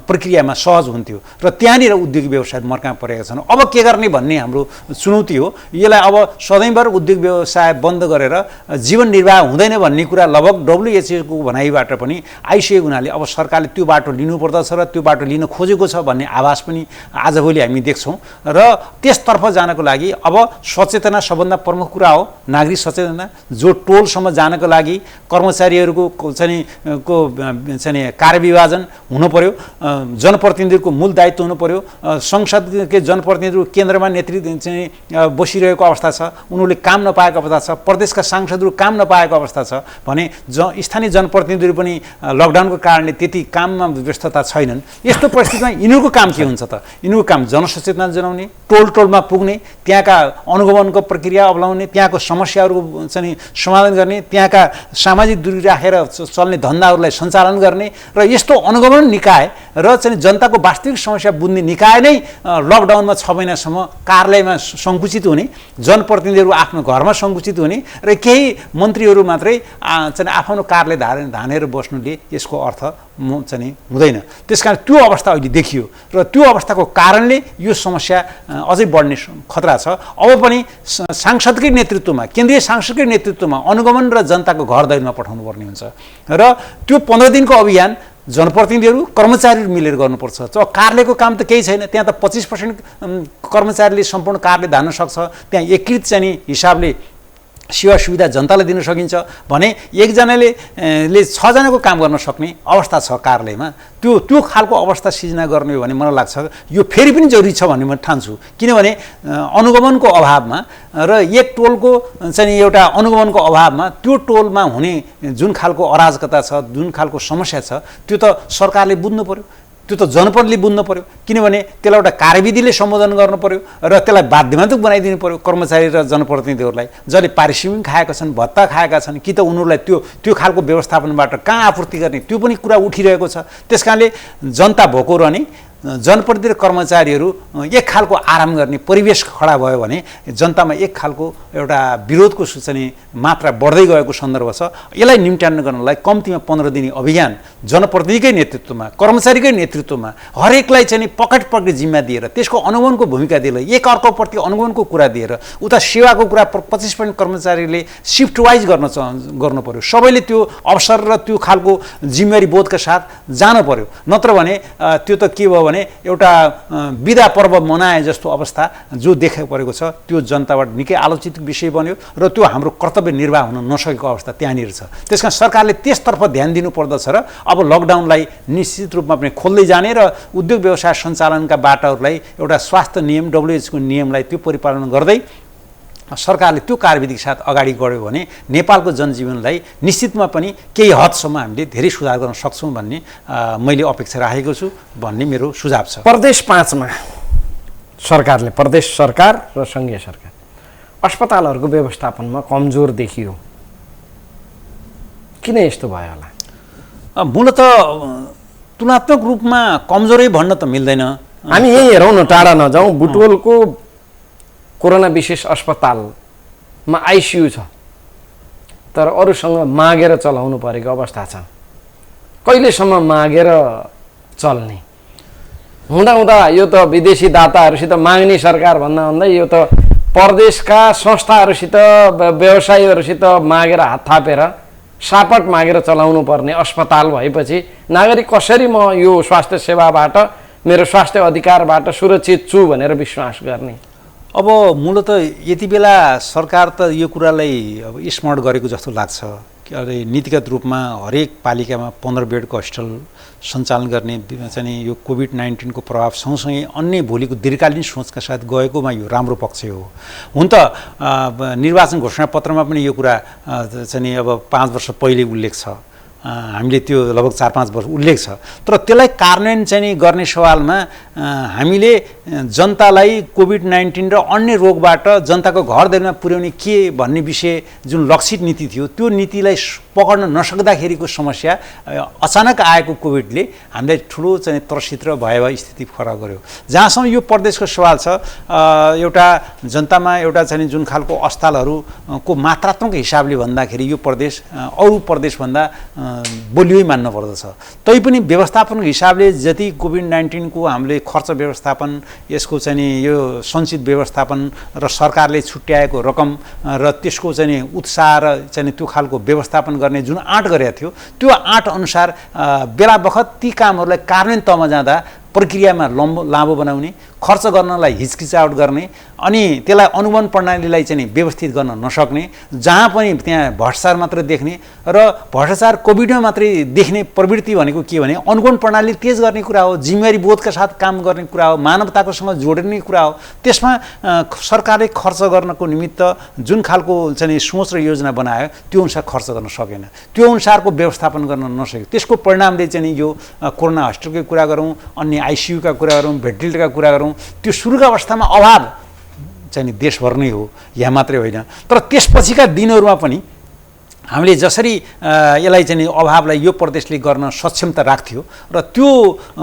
B: प्रक्रियामा सहज हुन्थ्यो र त्यहाँनिर उद्योग व्यवसाय मर्का परेका छन्। अब के गर्ने भन्ने हाम्रो चुनौती हो। यसलाई अब सधैँभर उद्योग व्यवसाय बन्द गरेर जीवन निर्वाह हुँदैन भन्ने कुरा लगभग WHO को भनाइबाट पनि आइसकेको हुनाले अब सरकारले त्यो बाटो लिनुपर्दछ र त्यो बाटो लिन खोजेको छ भन्ने आभास पनि आजभोलि हामी देख्छौँ र त्यसतर्फ जानको लागि अब सचेतना सबभन्दा प्रमुख कुरा हो। नागरिक सचेतना जो टोलसम्म जानको लागि कर्मचारीहरूको चाहिँ कार्यविभाजन हुनु पर्यो, जनप्रतिनिधिहरूको मूल दायित्व हुनु पर्यो। संसदकै जनप्रतिनिधिहरू केन्द्रमा नेतृत्व चाहिँ बसिरहेको अवस्था छ, उनीहरूले काम नपाएको अवस्था छ, प्रदेशका सांसदहरू काम नपाएको अवस्था छ भने स्थानीय जनप्रतिनिधिहरू पनि लकडाउनको कारणले त्यति काममा व्यस्तता छैनन्। यस्तो परिस्थितिमा यिनीहरूको काम के हुन्छ त? यिनीहरूको काम जनसचेतना जनाउने, टोलमा पुग्ने, त्यहाँका अनुगमनको प्रक्रिया अवलम्बने, त्यहाँको समस्याहरूको चाहिँ समाधान गर्ने, त्यहाँका सामाजिक दूरी राखेर चल्ने धन्दाहरूलाई सञ्चालन गर्ने र यस्तो अनुगमन निकाय र चाहिँ जनताको वास्तविक समस्या बुझ्ने निकाय नै लकडाउनमा 6 महिनासम्म कार्यालयमा सङ्कुचित हुने, जनप्रतिनिधिहरू आफ्नो घरमा सङ्कुचित हुने र केही मन्त्रीहरू मात्रै चाहिँ आफ्नो कार्यालय धानेर बस्नुले यसको अर्थ चाहिँ हुँदैन। त्यसकारण त्यो अवस्था अहिले देखियो र त्यो अवस्थाको कारणले यो समस्या अझै बढ्ने खतरा छ। अब पनि सांसदकै नेतृत्वमा, केन्द्रीय सांसदकै नेतृत्वमा अनुगमन र जनताको घर दैलोमा पठाउनु पर्ने हुन्छ र त्यो 15 दिनको अभियान जनप्रतिनिधिहरू कर्मचारीहरू मिलेर गर्नुपर्छ। कार्यालयको काम त केही छैन, त्यहाँ त 25% कर्मचारीले सम्पूर्ण कार्यालय धान्न सक्छ, त्यहाँ एकीकृत चाहिँ हिसाबले सेवा सुविधा जनतालाई दिन सकिन्छ भने एकजनाले 6 जनाको काम गर्न सक्ने अवस्था छ कार्यालयमा। त्यो खालको अवस्था सिर्जना गर्ने हो भने मलाई लाग्छ यो फेरि पनि जरुरी छ भन्ने म ठान्छु। किनभने अनुगमनको अभावमा र एक टोलको चाहिँ एउटा अनुगमनको अभावमा त्यो टोलमा हुने जुन खालको अराजकता छ, जुन खालको समस्या छ, त्यो त सरकारले बुझ्नु पर्यो, त्यो त जनप्रतिनिधिले बुझ्नु पर्यो। किनभने त्यसलाई एउटा कार्यविधिले सम्बोधन गर्नु पर्यो र त्यसलाई बाध्यतात्मक बनाइदिनु पर्यो कर्मचारी र जनप्रतिनिधिहरूलाई। जसले पारिश्रमिक खाएका छन्, भत्ता खाएका छन्, कि त उनीहरूलाई त्यो खालको व्यवस्थापनबाट कहाँ आपूर्ति गर्ने त्यो पनि कुरा उठिरहेको छ। त्यसकारणले जनता भोको रहने, जनप्रतिनिधि र कर्मचारीहरू एक खालको आराम गर्ने परिवेश खडा भयो भने जनतामा एक खालको एउटा विरोधको सूचना मात्रा बढ्दै गएको सन्दर्भ छ। यसलाई निम्त्याउन गर्नलाई कम्तीमा 15 दिने अभियान जनप्रतिनिधिकै नेतृत्वमा, कर्मचारीकै नेतृत्वमा हरेकलाई चाहिँ पकड पक्ने जिम्मा दिएर त्यसको अनुगमनको भूमिका दिएर एक अर्कोप्रति अनुगमनको कुरा दिएर उता सेवाको कुरा 25% कर्मचारीले सिफ्ट वाइज गर्नु पर्यो। सबैले त्यो अवसर र त्यो खालको जिम्मेवारी बोधका साथ जानु पर्यो। नत्र भने त्यो त के भयो भने एउटा बिदा पर्व मनाए जस्तो अवस्था जो देखा परेको छ त्यो जनताबाट निकै आलोचित विषय बन्यो र त्यो हाम्रो कर्तव्य निर्वाह हुन नसकेको अवस्था त्यहाँनिर छ। त्यसकारण सरकारले त्यसतर्फ ध्यान दिनुपर्दछ र अब लकडाउनलाई निश्चित रूपमा पनि खोल्दै जाने र उद्योग व्यवसाय सञ्चालनका बाटाहरूलाई एउटा स्वास्थ्य नियम WHO को नियमलाई त्यो परिपालन गर्दै सरकारले त्यो कार्यविधिका साथ अगाडि बढ्यो भने नेपालको जनजीवनलाई निश्चितमा पनि केही हदसम्म हामीले धेरै सुधार गर्न सक्छौँ भन्ने मैले अपेक्षा राखेको छु भन्ने मेरो सुझाव छ।
A: प्रदेश 5 मा सरकारले, प्रदेश सरकार र सङ्घीय सरकार अस्पतालहरूको व्यवस्थापनमा कमजोर देखियो। किन यस्तो भयो होला?
B: मूलत तुलनात्मक रूपमा कमजोरै भन्न त मिल्दैन।
A: हामी यही हेरौँ न, टाढा नजाउँ। बुटवलको कोरोना विशेष अस्पतालमा आइसियु छ, तर अरूसँग मागेर चलाउनु परेको अवस्था छ। कहिलेसम्म मागेर चल्ने? हुँदा यो त विदेशी दाताहरूसित माग्ने सरकार भन्दा भन्दै यो त प्रदेशका संस्थाहरूसित व्यवसायीहरूसित मागेर हात थापेर सापट मागेर चलाउनु पर्ने अस्पताल भएपछि नागरिक कसरी म यो स्वास्थ्य सेवाबाट, मेरो स्वास्थ्य अधिकारबाट सुरक्षित छु भनेर विश्वास गर्ने?
B: अब मूलत यति बेला सरकार त यो कुरालाई अब स्मरण गरेको जस्तो लाग्छ कि अरे नीतिगत रूपमा हरेक पालिकामा 15 बेडको हस्पिटल सञ्चालन गर्ने चाहिँ यो कोभिड-19 को प्रभाव सँगसँगै अन्य भोलिको दीर्घकालीन सोचका साथ गएकोमा यो राम्रो पक्ष हो। हुन त निर्वाचन घोषणापत्रमा पनि यो कुरा चाहिँ अब 5 वर्ष पहिले उल्लेख छ, हामीले त्यो लगभग 4-5 वर्ष उल्लेख छ। तर त्यसलाई कार्यान्वयन चाहिँ गर्ने सवालमा हामीले जनतालाई कोभिड-19 र अन्य रोगबाट जनताको घरदैमा पुर्याउने के भन्ने विषय जुन लक्षित नीति थियो त्यो नीतिलाई पकड्न नसक्दाखेरिको समस्या अचानक आएको कोभिडले हामीलाई ठुलो चाहिँ त्रसित र भयावह स्थिति खडा गर्यो। जहाँसम्म यो प्रदेशको सवाल छ, एउटा जनतामा एउटा चाहिँ जुन खालको अस्पतालहरूको मात्रात्मक हिसाबले भन्दाखेरि यो प्रदेश अरू प्रदेशभन्दा बलियै मान्न पर्दछ। तैपनि व्यवस्थापनको हिसाबले जति कोभिड-19 को हामीले खर्च व्यवस्थापन, यसको चाहिँ यो सञ्चित व्यवस्थापन र सरकारले छुट्याएको रकम र त्यसको चाहिँ उत्साह र चाहिँ त्यो खालको व्यवस्थापन गर्ने जुन आँट गरेको थियो त्यो आँट अनुसार बेला बखत ती कामहरूलाई कार्यान्वयन तहमा जाँदा प्रक्रियामा लामो बनाउने, खर्च गर्नलाई हिचकिचाहट गर्ने अनि त्यसलाई अनुगमन प्रणालीलाई चाहिँ व्यवस्थित गर्न नसक्ने, जहाँ पनि त्यहाँ भ्रष्टाचार मात्र देख्ने र भ्रष्टाचार कोभिडमा मात्रै देख्ने प्रवृत्ति भनेको के भने अनुगमन प्रणाली तेज गर्ने कुरा हो, जिम्मेवारी बोधका साथ काम गर्ने कुरा हो, मानवताकोसँग जोड्ने कुरा हो। त्यसमा सरकारले खर्च गर्नको निमित्त जुन खालको चाहिँ सोच र योजना बनायो त्यो अनुसार खर्च गर्न सकेन, त्यो अनुसारको व्यवस्थापन गर्न नसक्यो। त्यसको परिणामले चाहिँ यो कोरोना हस्पिटलको कुरा गरौँ, अन्य आइसियु का कुरा गरौँ, भेन्टिलेटरका कुरा गरौँ, त्यो सुरुका अवस्थामा अभाव चाहिँ देशभर नै हो, यहाँ मात्रै होइन। तर त्यसपछिका दिनहरूमा पनि हामीले जसरी यसलाई चाहिँ अभावलाई यो प्रदेशले गर्न सक्षमता राख्थ्यो र त्यो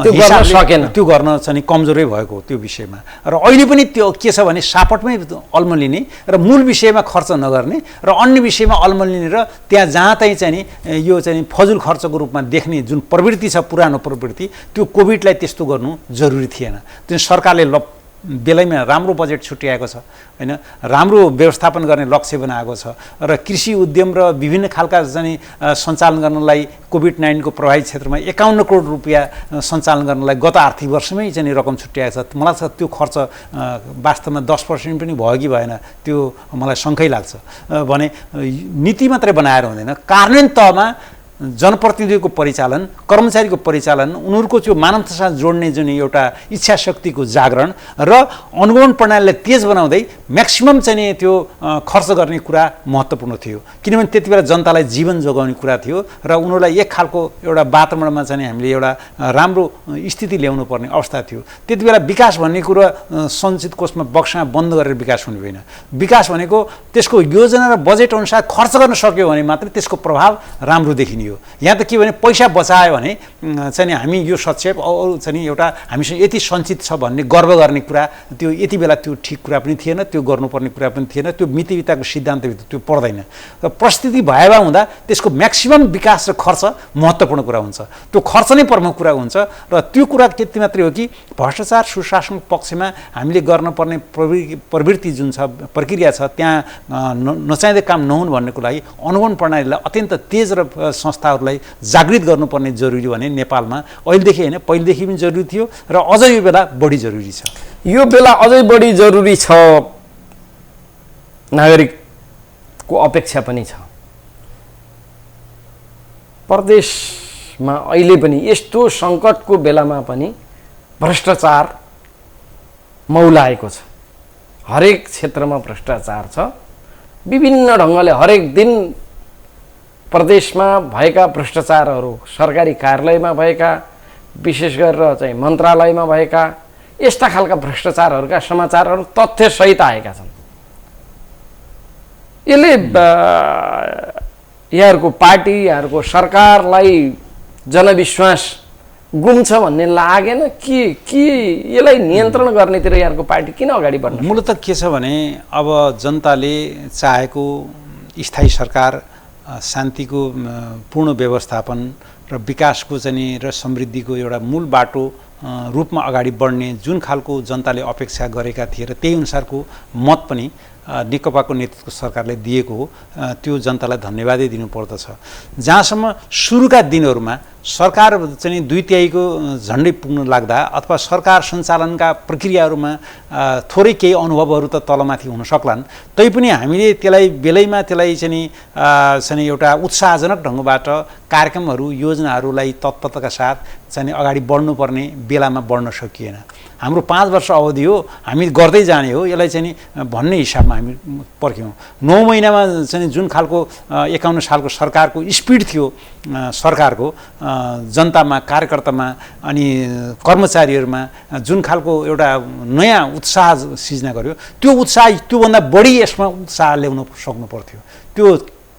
A: गर्न सकेन,
B: त्यो गर्न चाहिँ कमजोरै भएको त्यो विषयमा। र अहिले पनि त्यो के छ भने सापटमै अल्मलिने र मूल विषयमा खर्च नगर्ने र अन्य विषयमा अल्मलिने र त्यहाँ जहाँ चाहिँ यो चाहिँ फजुल खर्चको रूपमा देख्ने जुन प्रवृत्ति छ, पुरानो प्रवृत्ति, त्यो कोभिडलाई त्यस्तो गर्नु जरुरी थिएन। त्यो सरकारले बेलैमा राम्रो बजेट छुट्याएको छ हैन, राम्रो व्यवस्थापन गर्ने लक्ष्य बनाएको छ र कृषि उद्यम र विभिन्न खालका चाहिँ सञ्चालन गर्नलाई कोभिड-19 को प्रभावित क्षेत्रमा 51 करोड रुपैयाँ सञ्चालन गर्नलाई गत आर्थिक वर्षमै चाहिँ रकम छुट्याएको छ। मलाई छ त्यो खर्च वास्तवमा 10% पनि भयो कि भएन त्यो मलाई शङ्कै लाग्छ। भने नीति मात्रै बनाएर हुँदैन, कार्यान्वयन तहमा जनप्रतिनिधिको परिचालन, कर्मचारीको परिचालन, उनीहरूको त्यो मानवतासँग जोड्ने जुन एउटा इच्छा शक्तिको जागरण र अनुगमन प्रणालीलाई तेज बनाउँदै म्याक्सिमम चाहिँ त्यो खर्च गर्ने कुरा महत्त्वपूर्ण थियो। किनभने त्यति बेला जनतालाई जीवन जोगाउने कुरा थियो र उनीहरूलाई एक खालको एउटा वातावरणमा चाहिँ हामीले एउटा राम्रो स्थिति ल्याउनु पर्ने अवस्था थियो। त्यति बेला विकास भन्ने कुरा सञ्चित कोषमा बक्सामा बन्द गरेर विकास हुने होइन। विकास भनेको त्यसको योजना र बजेट अनुसार खर्च गर्न सक्यो भने मात्रै त्यसको प्रभाव राम्रो देखिने। यहाँ त के भने पैसा बचायो भने चाहिँ हामी यो सचेत अरू चाहिँ एउटा हामीसँग यति सञ्चित छ भन्ने गर्व गर्ने कुरा त्यो यति बेला त्यो ठिक कुरा पनि थिएन, त्यो गर्नुपर्ने कुरा पनि थिएन, त्यो मितिविताको सिद्धान्तभित्र त्यो पर्दैन। र परिस्थिति भएवा हुँदा त्यसको म्याक्सिमम विकास र खर्च महत्त्वपूर्ण कुरा हुन्छ, त्यो खर्च नै प्रमुख कुरा हुन्छ। र त्यो कुरा त्यति मात्रै हो कि भ्रष्टाचार सुशासन पक्षमा हामीले गर्नुपर्ने प्रवृत्ति जुन छ, प्रक्रिया छ, त्यहाँ नचाहिँदै काम नहुन् भन्नेको लागि अनुगमन प्रणालीलाई अत्यन्त तेज र संस्थाहरूलाई जागृत गर्नुपर्ने जरुरी भने नेपालमा अहिलेदेखि होइन पहिलेदेखि पनि जरुरी थियो र अझ यो बेला बढी जरुरी छ।
A: यो बेला अझै बढी जरुरी छ, नागरिकको अपेक्षा पनि छ। प्रदेशमा अहिले पनि यस्तो सङ्कटको बेलामा पनि भ्रष्टाचार मौलाएको छ। हरेक क्षेत्रमा भ्रष्टाचार छ। विभिन्न ढङ्गले हरेक दिन प्रदेशमा भएका भ्रष्टाचारहरू, सरकारी कार्यालयमा भएका, विशेष गरेर चाहिँ मन्त्रालयमा भएका यस्ता खालका भ्रष्टाचारहरूका समाचारहरू तथ्यसहित आएका छन्। यसले यहाँहरूको पार्टी, यहाँहरूको सरकारलाई जनविश्वास गुम्छ भन्ने लागेन कि यसलाई नियन्त्रण गर्नेतिर यहाँहरूको पार्टी किन अगाडि बढ्नु?
B: मूलत के छ भने अब जनताले चाहेको स्थायी सरकार, शान्तिको पूर्ण व्यवस्थापन र विकासको चाहिँ र समृद्धिको एउटा मूल बाटो रूपमा अगाडि बढ्ने जुन खालको जनताले अपेक्षा गरेका थिए र त्यही अनुसारको मत पनि नेकपाको नेतृत्वको सरकारले दिएको हो, त्यो जनतालाई धन्यवादै दिनुपर्दछ। जहाँसम्म सुरुका दिनहरूमा सरकार चाहिँ 2/3 झन्डै पुग्न लाग्दा अथवा सरकार सञ्चालनका प्रक्रियाहरूमा थोरै केही अनुभवहरू त तलमाथि हुन सक्लान्, तैपनि हामीले त्यसलाई बेलैमा त्यसलाई चाहिँ एउटा उत्साहजनक ढङ्गबाट कार्यक्रमहरू, योजनाहरूलाई तत्परताका साथ चाहिँ अगाडि बढ्नुपर्ने बेलामा बढ्न सकिएन। हाम्रो 5 वर्ष अवधि हो, हामी गर्दै जाने हो, यसलाई चाहिँ भन्ने हिसाबमा हामी पर्ख्यौँ। 9 महिनामा चाहिँ जुन खालको 51 सालको सरकारको स्पिड थियो, सरकारको जनतामा, कार्यकर्तामा अनि कर्मचारीहरूमा जुन खालको एउटा नयाँ उत्साह सिर्जना गर्यो, त्यो उत्साह त्योभन्दा बढी यसमा उत्साह ल्याउन सक्नु पर्थ्यो। त्यो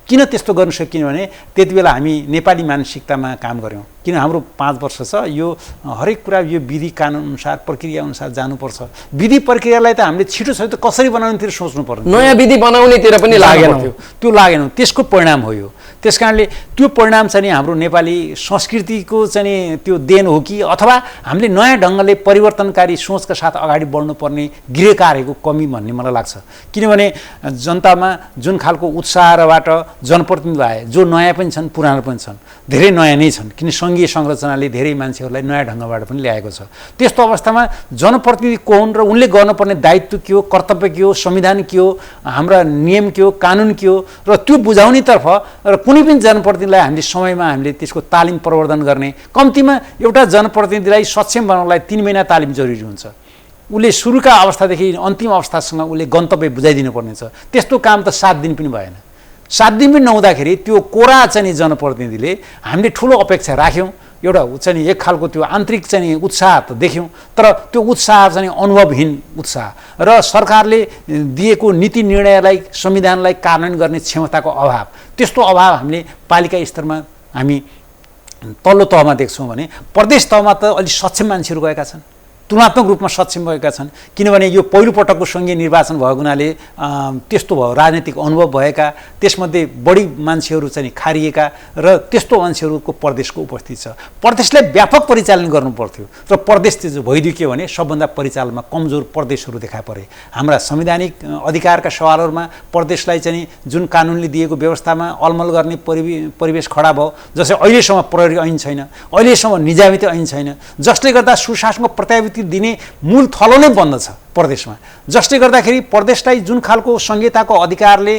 B: किन त्यस्तो गर्न सकिएन भने त्यति बेला हामी नेपाली मानसिकतामा काम गऱ्यौँ। किन हाम्रो 5 वर्ष छ, यो हरेक कुरा यो विधि कानुन अनुसार, प्रक्रिया अनुसार जानुपर्छ। विधि प्रक्रियालाई त हामीले छिटो छिटो कसरी बनाउनेतिर सोच्नु पर्यो।
A: नयाँ विधि बनाउनेतिर पनि लागेन,
B: त्यो लागेन, त्यसको परिणाम हो यो। त्यसकारणले त्यो परिणाम चाहिँ हाम्रो नेपाली संस्कृतिको चाहिँ त्यो देन हो कि अथवा हामीले नयाँ ढङ्गले परिवर्तनकारी सोचका साथ अगाडि बढ्नुपर्ने गृहकार्यको कमी भन्ने मलाई लाग्छ। किनभने जनतामा जुन खालको उत्साहबाट जनप्रतिनिधि आए, जो नयाँ पनि छन्, पुरानो पनि छन्, धेरै नयाँ नै छन्, किन सङ्घीय संरचनाले धेरै मान्छेहरूलाई नयाँ ढङ्गबाट पनि ल्याएको छ। त्यस्तो अवस्थामा जनप्रतिनिधि को हुन् र उनले गर्नुपर्ने दायित्व के हो, कर्तव्य के हो, संविधान के हो, हाम्रा नियम के हो, कानुन के हो, र त्यो बुझाउनेतर्फ र कुनै पनि जनप्रतिनिधिलाई हामीले समयमा हामीले त्यसको तालिम प्रवर्धन गर्ने, कम्तीमा एउटा जनप्रतिनिधिलाई सक्षम बनाउनलाई 3 महिना तालिम जरुरी हुन्छ। उसले सुरुका अवस्थादेखि अन्तिम अवस्थासँग उसले गन्तव्य बुझाइदिनु पर्ने छ। त्यस्तो काम त 7 दिन पनि भएन। 7 दिन पनि नहुँदाखेरि त्यो कोरा चाहिँ जनप्रतिनिधिले हामीले ठुलो अपेक्षा राख्यौँ, एउटा चाहिँ एक खालको त्यो आन्तरिक चाहिँ उत्साह त देख्यौँ, तर त्यो उत्साह चाहिँ अनुभवहीन उत्साह र सरकारले दिएको नीति निर्णयलाई, संविधानलाई कार्यान्वयन गर्ने क्षमताको अभाव, त्यस्तो अभाव हामीले पालिका स्तरमा हामी तल्लो तहमा देख्छौँ भने प्रदेश तहमा त अलि सक्षम मान्छेहरू गएका छन्, तुलनात्मक रूपमा सक्षम भएका छन्। किनभने यो पहिलोपटकको सङ्घीय निर्वाचन भएको हुनाले त्यस्तो भयो, राजनीतिक अनुभव भएका, त्यसमध्ये बढी मान्छेहरू चाहिँ खारिएका र त्यस्तो मान्छेहरूको प्रदेशको उपस्थिति छ। प्रदेशलाई व्यापक परिचालन गर्नु पर्थ्यो र प्रदेश चाहिँ भइदियो के भने सबभन्दा परिचालनमा कमजोर प्रदेशहरू देखा परे। हाम्रा संवैधानिक अधिकारका सवालहरूमा प्रदेशलाई चाहिँ जुन कानुनले दिएको व्यवस्थामा अलमल गर्ने परिवेश खडा भयो, जसै अहिलेसम्म प्रहरी ऐन छैन, अहिलेसम्म निजामती ऐन छैन, जसले गर्दा सुशासनको प्रत्याभूति दिने मूल थलो नै बन्द छ प्रदेशमा। जसले गर्दाखेरि प्रदेशलाई जुन खालको संहिताको अधिकारले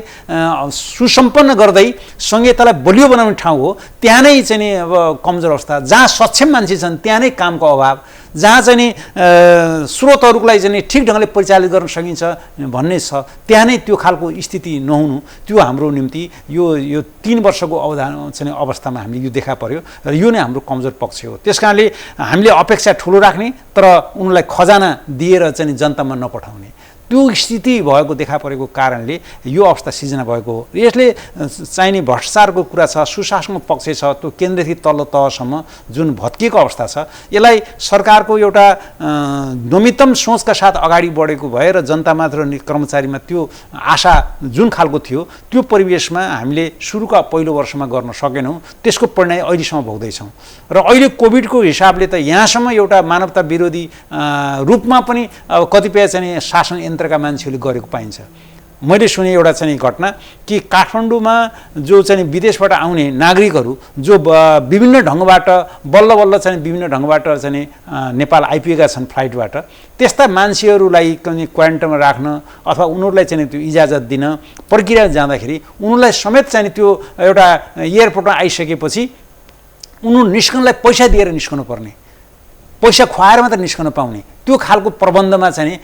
B: सुसम्पन्न गर्दै संहितालाई बलियो बनाउने ठाउँ हो, त्यहाँ नै चाहिँ अब कमजोर अवस्था, जहाँ सक्षम मान्छे छन् त्यहाँ नै कामको अभाव, जहाँ चाहिँ स्रोतहरूलाई चाहिँ ठिक ढङ्गले परिचालित गर्न सकिन्छ भन्ने छ, त्यहाँ नै त्यो खालको स्थिति नहुनु, त्यो हाम्रो निम्ति यो 3 वर्षको अवधान चाहिँ अवस्थामा हामीले यो देखा पर्यो र यो नै हाम्रो कमजोर पक्ष हो। त्यसकारणले हामीले अपेक्षा ठुलो राख्ने तर उनलाई खजाना दिएर चाहिँ जनतामा नपठाउने, त्यो स्थिति भएको देखा परेको कारणले यो अवस्था सिर्जना भएको हो। यसले चाहिने भ्रष्टाचारको कुरा छ, सुशासनको पक्ष छ, त्यो केन्द्रदेखि तल्लो तहसम्म जुन भत्किएको अवस्था छ, यसलाई सरकारको एउटा न्यूनतम सोचका साथ अगाडि बढेको भए र जनतामा र कर्मचारीमा त्यो आशा जुन खालको थियो, त्यो परिवेशमा हामीले सुरुका पहिलो वर्षमा गर्न सकेनौँ। त्यसको परिणाम अहिलेसम्म भोग्दैछौँ र अहिले कोभिडको हिसाबले त यहाँसम्म एउटा मानवता विरोधी रूपमा पनि अब कतिपय चाहिँ शासन यन्त्रका मान्छेहरूले गरेको पाइन्छ। मैले सुने एउटा चाहिँ घटना कि काठमाडौँमा जो चाहिँ विदेशबाट आउने नागरिकहरू जो विभिन्न ढङ्गबाट बल्ल बल्ल चाहिँ विभिन्न ढङ्गबाट चाहिँ नेपाल आइपुगेका छन् फ्लाइटबाट, त्यस्ता मान्छेहरूलाई चाहिँ क्वारेन्टाइनमा राख्न अथवा उनीहरूलाई चाहिँ त्यो इजाजत दिन प्रक्रिया जाँदाखेरि उनीहरूलाई समेत चाहिँ त्यो एउटा एयरपोर्टमा आइसकेपछि उनीहरू निस्कनलाई पैसा दिएर निस्कनु पर्ने, पैसा खुवाएर मात्र निस्कन पाउने, त्यो खालको प्रबन्धमा चाहिँ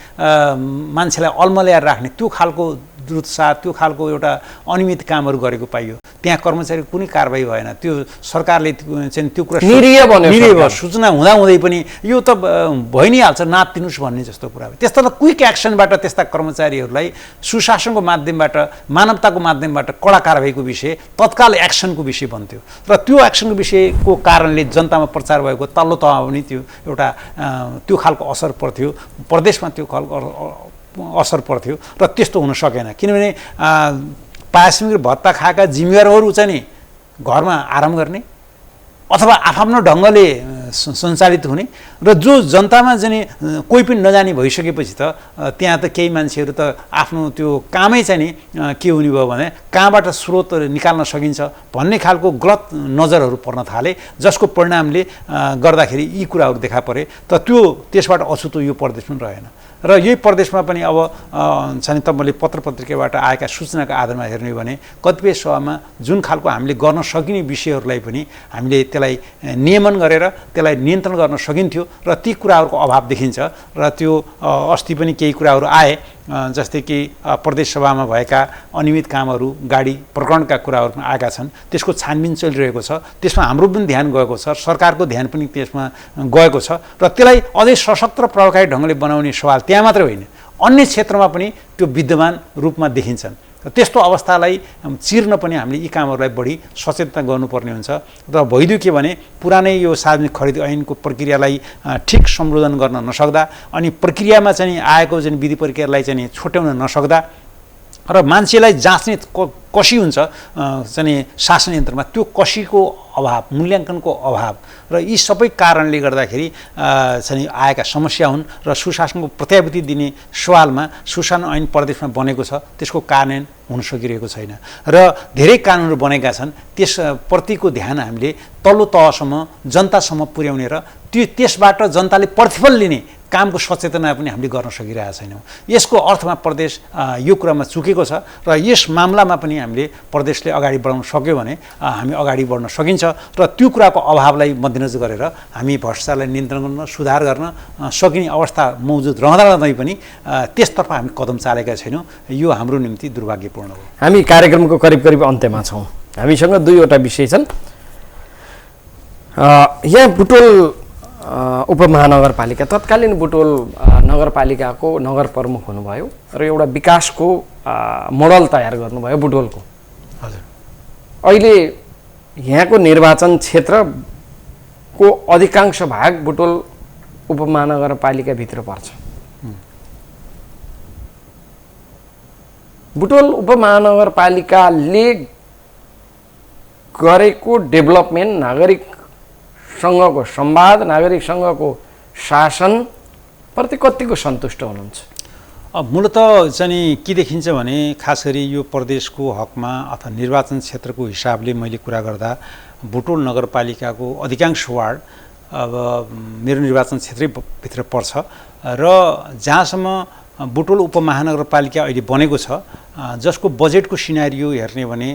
B: मान्छेलाई अल्मल्याएर राख्ने त्यो खालको दुरुत्साह, त्यो खालको एउटा अनियमित कामहरू गरेको पाइयो। त्यहाँ कर्मचारी कुनै कारबाही भएन, त्यो सरकारले चाहिँ त्यो कुरा
A: निरीह
B: भयो, सूचना हुँदाहुँदै पनि यो त भइ नै हाल्छ, नातिनुस् भन्ने जस्तो कुरा भयो। त्यस्तो त क्विक एक्सनबाट त्यस्ता कर्मचारीहरूलाई सुशासनको माध्यमबाट, मानवताको माध्यमबाट कडा कारबाहीको विषय, तत्काल एक्सनको विषय बन्थ्यो र त्यो एक्सनको विषयको कारणले जनतामा प्रचार भएको तल्लो तहमा पनि त्यो एउटा त्यो खालको असर पर्थ्यो, प्रदेशमा त्यो खालको असर पर्थ्यो र त्यस्तो हुन सकेन। किनभने पारिश्रमिक भत्ता खाएका जिम्मेवारहरू चाहिँ नि घरमा आराम गर्ने अथवा आफ्नो ढङ्गले सञ्चालित हुने र जो जनतामा चाहिँ कोही पनि नजाने भइसकेपछि त त्यहाँ त केही मान्छेहरू त आफ्नो त्यो कामै चाहिँ नि के हुने भयो भने कहाँबाट स्रोत निकाल्न सकिन्छ भन्ने खालको गलत नजरहरू पर्न थाले, जसको परिणामले गर्दाखेरि यी कुराहरू देखा परे। त त्यो त्यसबाट अछुतो यो प्रदेशमा रहेन र यही प्रदेशमा पनि अब चाहिँ तपाईँले पत्र पत्रिकाबाट आएका सूचनाको आधारमा हेर्ने भने कतिपय सभामा जुन खालको हामीले गर्न सकिने विषयहरूलाई पनि हामीले त्यसलाई नियमन गरेर त्यसलाई नियन्त्रण गर्न सकिन्थ्यो र ती कुराहरूको अभाव देखिन्छ र त्यो अस्ति पनि केही कुराहरू आए, जस्तै कि प्रदेश सभामा भएका अनियमित कामहरू, गाडी प्रकरणका कुराहरू आएका छन्, त्यसको छानबिन चलिरहेको छ, त्यसमा हाम्रो पनि ध्यान गएको छ, सरकारको ध्यान पनि त्यसमा गएको छ र त्यसलाई अझै सशक्त र प्रभावकारी ढङ्गले बनाउने सवाल त्यहाँ मात्रै होइन, अन्य क्षेत्रमा पनि त्यो विद्यमान रूपमा देखिन्छन्। त्यस्तो अवस्थालाई चिर्न पनि हामीले यी कामहरूलाई बढी सचेतता गर्नुपर्ने हुन्छ र भइदियो के भने पुरानै यो सार्वजनिक खरिद ऐनको प्रक्रियालाई ठिक सम्बोधन गर्न नसक्दा अनि प्रक्रियामा चाहिँ आएको जुन विधि प्रक्रियालाई चाहिँ छुट्याउन नसक्दा र मान्छेलाई जाँच्ने कसी हुन्छ चाहिँ शासन यन्त्रमा, त्यो कसीको अभाव, मूल्याङ्कनको अभाव र यी सबै कारणले गर्दाखेरि चाहिँ आएका समस्या हुन् र सुशासनको प्रत्याभूति दिने सवालमा सुशासन ऐन प्रदेशमा बनेको छ, त्यसको कार्यान्वयन हुन सकिरहेको छैन र धेरै कानुनहरू बनेका छन्, त्यसप्रतिको ध्यान हामीले तल्लो तहसम्म जनतासम्म पुर्याउने र त्यसबाट जनताले प्रतिफल लिने कामको सचेतना पनि हामीले गर्न सकिरहेका छैनौँ। यसको अर्थमा प्रदेश यो कुरामा चुकेको छ र यस मामलामा पनि हामीले प्रदेशले अगाडि बढाउन सक्यो भने हामी अगाडि बढ्न सकिन्छ र त्यो कुराको अभावलाई मध्यनजर गरेर हामी भ्रष्टाचारलाई नियन्त्रण गर्न, सुधार गर्न सकिने अवस्था मौजुद रहँदै पनि त्यसतर्फ हामी कदम चालेका छैनौँ। यो हाम्रो निम्ति दुर्भाग्यपूर्ण हो।
A: हामी कार्यक्रमको करिब करिब अन्त्यमा छौँ। हामीसँग दुईवटा विषय छन्। यहाँ बुटोल उपमहानगरपालिका, तत्कालीन बुटोल नगरपालिकाको नगर प्रमुख हुनुभयो र एउटा विकासको मोडल तयार गर्नुभयो बुटोलको।
B: हजुर,
A: अहिले यहाँको निर्वाचन क्षेत्रको अधिकांश भाग बुटोल उपमहानगरपालिकाभित्र पर्छ। बुटोल उपमहानगरपालिकाले गरेको डेभलपमेन्ट, नागरिकसँगको संवाद, नागरिकसँगको शासनप्रति कतिको सन्तुष्ट हुनुहुन्छ?
B: मूलत चाहिँ के देखिन्छ भने खास गरी यो प्रदेशको हकमा अथवा निर्वाचन क्षेत्रको हिसाबले मैले कुरा गर्दा बुटोल नगरपालिकाको अधिकांश वार्ड अब मेरो निर्वाचन क्षेत्रभित्र पर्छ र जहाँसम्म बुटोल उपमहानगरपालिका अहिले बनेको छ, जसको बजेटको सिनारियो हेर्ने भने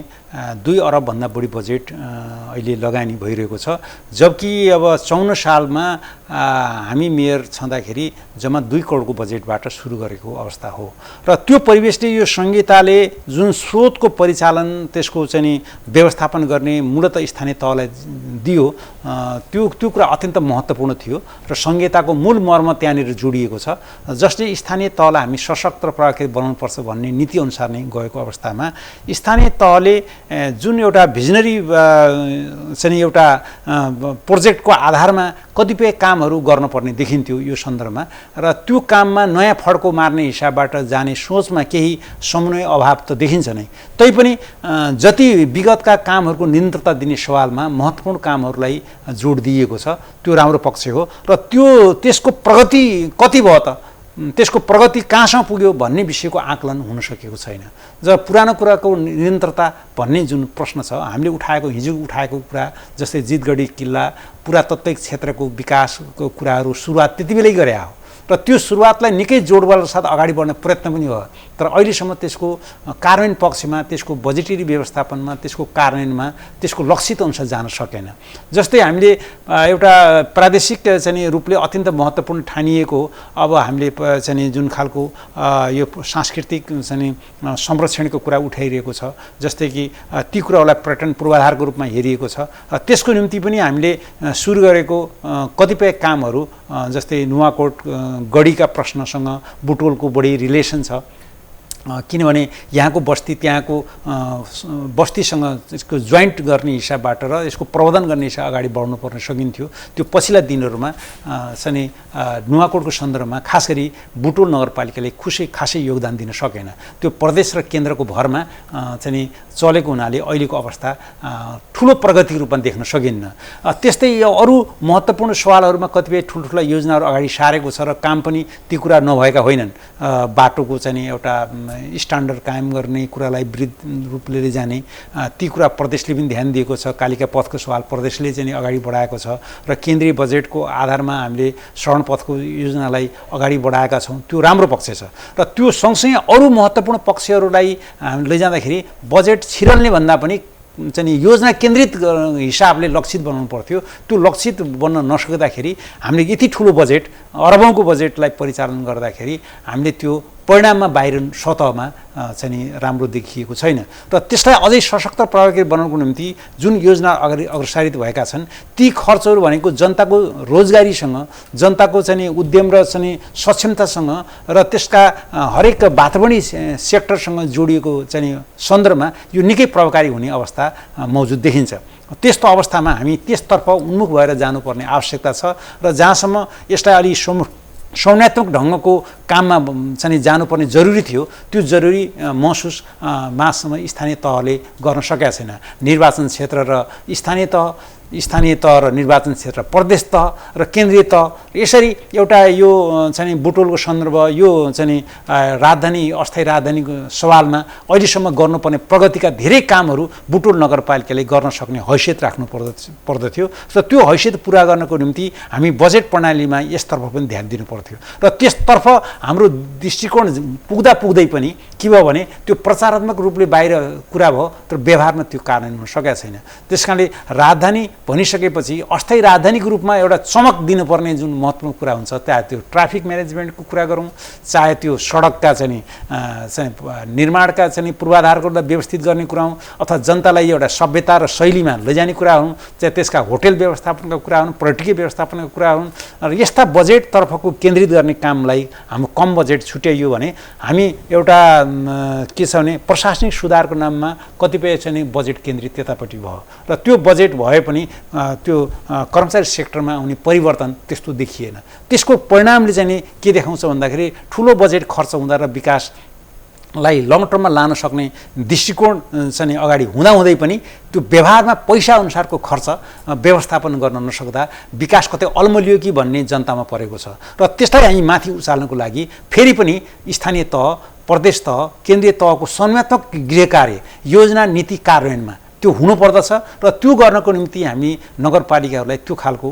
B: 2 अरबभन्दा बढी बजेट अहिले लगानी भइरहेको छ, जबकि अब 54 सालमा हामी मेयर छँदाखेरि जम्मा 2 करोडको बजेटबाट सुरु गरेको अवस्था हो र त्यो परिवेशले यो संहिताले जुन स्रोतको परिचालन, त्यसको चाहिँ व्यवस्थापन गर्ने मूलत स्थानीय तहलाई दियो, त्यो कुरा अत्यन्त महत्त्वपूर्ण थियो र संहिताको मूल मर्म त्यहाँनिर जोडिएको छ, जसले स्थानीय तहलाई हामी सशक्त र प्रभावकारी बनाउनुपर्छ भन्ने नीति अनुसार नै गएको अवस्थामा स्थानीय तहले जुन एउटा भिजनरी चाहिँ एउटा प्रोजेक्टको आधारमा कतिपय कामहरू गर्नुपर्ने देखिन्थ्यो यो सन्दर्भमा र त्यो काममा नयाँ फड्को मार्ने हिसाबबाट जाने सोचमा केही समन्वय अभाव त देखिन्छ नै। तैपनि जति विगतका कामहरूको निरन्तरता दिने सवालमा महत्त्वपूर्ण कामहरूलाई जोड दिएको छ, त्यो राम्रो पक्ष हो र त्यसको प्रगति कति भयो त त्यसको प्रगति कहाँसम्म पुग्यो भन्ने विषयको आकलन हुन सकेको छैन। जब पुरानो कुराको निरन्तरता भन्ने जुन प्रश्न छ हामीले हिजो उठाएको कुरा जस्तै जितगढी किल्ला पुरातात्विक क्षेत्रको विकासको कुराहरू सुरुवात त्यति बेलै गरे हो र त्यो सुरुवातलाई निकै जोडबलका साथ अगाडि बढ्ने प्रयत्न पनि हो, तर अहिलेसम्म त्यसको कार्यान्वयन पक्षमा, त्यसको बजेटरी व्यवस्थापनमा, त्यसको कार्यान्वयनमा त्यसको लक्षित अनुसार जान सकेन। जस्तै हामीले एउटा प्रादेशिक चाहिँ रूपले अत्यन्त महत्त्वपूर्ण ठानिएको अब हामीले चाहिँ जुन खालको यो सांस्कृतिक चाहिँ संरक्षणको कुरा उठाइरहेको छ, जस्तै कि ती कुराहरूलाई पर्यटन पूर्वाधारको रूपमा हेरिएको छ, त्यसको निम्ति पनि हामीले सुरु गरेको कतिपय कामहरू जस्तै नुवाकोट गढीका प्रश्नसँग बुटोलको बढी रिलेसन छ, किनभने यहाँको बस्ती त्यहाँको बस्तीसँग यसको जोइन्ट गर्ने हिसाबबाट र यसको प्रबन्धन गर्ने हिसाब अगाडि बढ्नुपर्ने सकिन्थ्यो। त्यो पछिल्ला दिनहरूमा चाहिँ नुवाकोटको सन्दर्भमा खास गरी बुटोल नगरपालिकाले खासै योगदान दिन सकेन। त्यो प्रदेश र केन्द्रको भरमा चाहिँ चलेको हुनाले अहिलेको अवस्था ठुलो प्रगतिको रूपमा देख्न सकिन्न। त्यस्तै यो अरू महत्त्वपूर्ण सवालहरूमा कतिपय ठुल्ठुला योजनाहरू अगाडि सारेको छ र काम पनि ती कुरा नभएका होइनन्। बाटोको चाहिँ एउटा स्ट्यान्डर्ड कायम गर्ने कुरालाई वृद्ध रूपले जाने ती कुरा प्रदेशले पनि ध्यान दिएको छ। कालिका पथको सवाल प्रदेशले चाहिँ अगाडि बढाएको छ र केन्द्रीय बजेटको आधारमा हामीले सडक पथको योजनालाई अगाडि बढाएका छौँ, त्यो राम्रो पक्ष छ। र त्यो सँगसँगै अरू महत्त्वपूर्ण पक्षहरूलाई लैजाँदाखेरि बजेट छिरल्ने भन्दा पनि चाहिँ योजना केन्द्रित हिसाबले लक्षित बनाउनु पर्थ्यो। त्यो लक्षित बन्न नसक्दाखेरि हामीले यति ठुलो बजेट अरबौँको बजेटलाई परिचालन गर्दाखेरि हामीले त्यो परिणाममा बाहिर सतहमा चाहिँ राम्रो देखिएको छैन र त्यसलाई अझै सशक्त प्रभावकारी बनाउनको निम्ति जुन योजना अगाडि अग्रसारित भएका छन् ती खर्चहरू भनेको जनताको रोजगारीसँग, जनताको चाहिँ उद्यम र चाहिँ सक्षमतासँग र त्यसका हरेक वातावरणीय सेक्टरसँग जोडिएको चाहिँ सन्दर्भमा यो निकै प्रभावकारी हुने अवस्था मौजुद देखिन्छ। त्यस्तो अवस्थामा हामी त्यसतर्फ उन्मुख भएर जानुपर्ने आवश्यकता छ र जहाँसम्म यसलाई अलि संज्ञात्मक ढङ्गको काममा चाहिँ जानुपर्ने जरुरी थियो त्यो जरुरी महसुस मासम्म स्थानीय तहले गर्न सकेका छैन। निर्वाचन क्षेत्र र स्थानीय तह र निर्वाचन क्षेत्र, प्रदेश तह र केन्द्रीय तह, यसरी एउटा यो चाहिँ बुटोलको सन्दर्भ यो चाहिँ राजधानी अस्थायी राजधानीको सवालमा अहिलेसम्म गर्नुपर्ने प्रगतिका धेरै कामहरू बुटोल नगरपालिकाले गर्न सक्ने हैसियत राख्नु पर्दथ्यो र त्यो हैसियत पुरा गर्नको निम्ति हामी बजेट प्रणालीमा यसतर्फ पनि ध्यान दिनु पर्थ्यो र त्यसतर्फ हाम्रो दृष्टिकोण पुग्दै पनि के भयो भने त्यो प्रचारात्मक रूपले बाहिर कुरा भयो तर व्यवहारमा त्यो कार्यान्वयन हुन सकेका छैन। त्यसकारणले राजधानी भनिसकेपछि अस्थायी राजधानीको रूपमा एउटा चमक दिनुपर्ने जुन महत्त्वपूर्ण कुरा हुन्छ, चाहे त्यो ट्राफिक म्यानेजमेन्टको कुरा गरौँ, चाहे त्यो सडकका चाहिँ निर्माणका चाहिँ पूर्वाधारको व्यवस्थित गर्ने कुरा हौँ, अथवा जनतालाई एउटा सभ्यता र शैलीमा लैजाने कुरा हुन्, चाहे त्यसका होटेल व्यवस्थापनका कुरा हुन्, पर्यटकीय व्यवस्थापनका कुरा हुन्, र यस्ता बजेटतर्फको केन्द्रित गर्ने कामलाई हाम्रो कम बजेट छुट्याइयो भने हामी एउटा के छ भने प्रशासनिक सुधारको नाममा कतिपय चाहिँ बजेट केन्द्रित त्यतापट्टि भयो र त्यो बजेट भए पनि त्यो कर्मचारी सेक्टरमा आउने परिवर्तन त्यस्तो देखिएन। त्यसको परिणामले चाहिँ के देखाउँछ भन्दाखेरि ठुलो बजेट खर्च हुँदा र विकासलाई लङ टर्ममा लान सक्ने दृष्टिकोण चाहिँ अगाडि हुँदाहुँदै पनि त्यो व्यवहारमा पैसा अनुसारको खर्च व्यवस्थापन गर्न नसक्दा विकास कतै अल्मलियो कि भन्ने जनतामा परेको छ र त्यसलाई हामी माथि उचाल्नको लागि फेरि पनि स्थानीय तह, प्रदेश तह, केन्द्रीय तहको संज्ञात्मक गृह कार्य, योजना नीति कार्यान्वयनमा त्यो हुनुपर्दछ र त्यो गर्नको निम्ति हामी नगरपालिकाहरूलाई त्यो खालको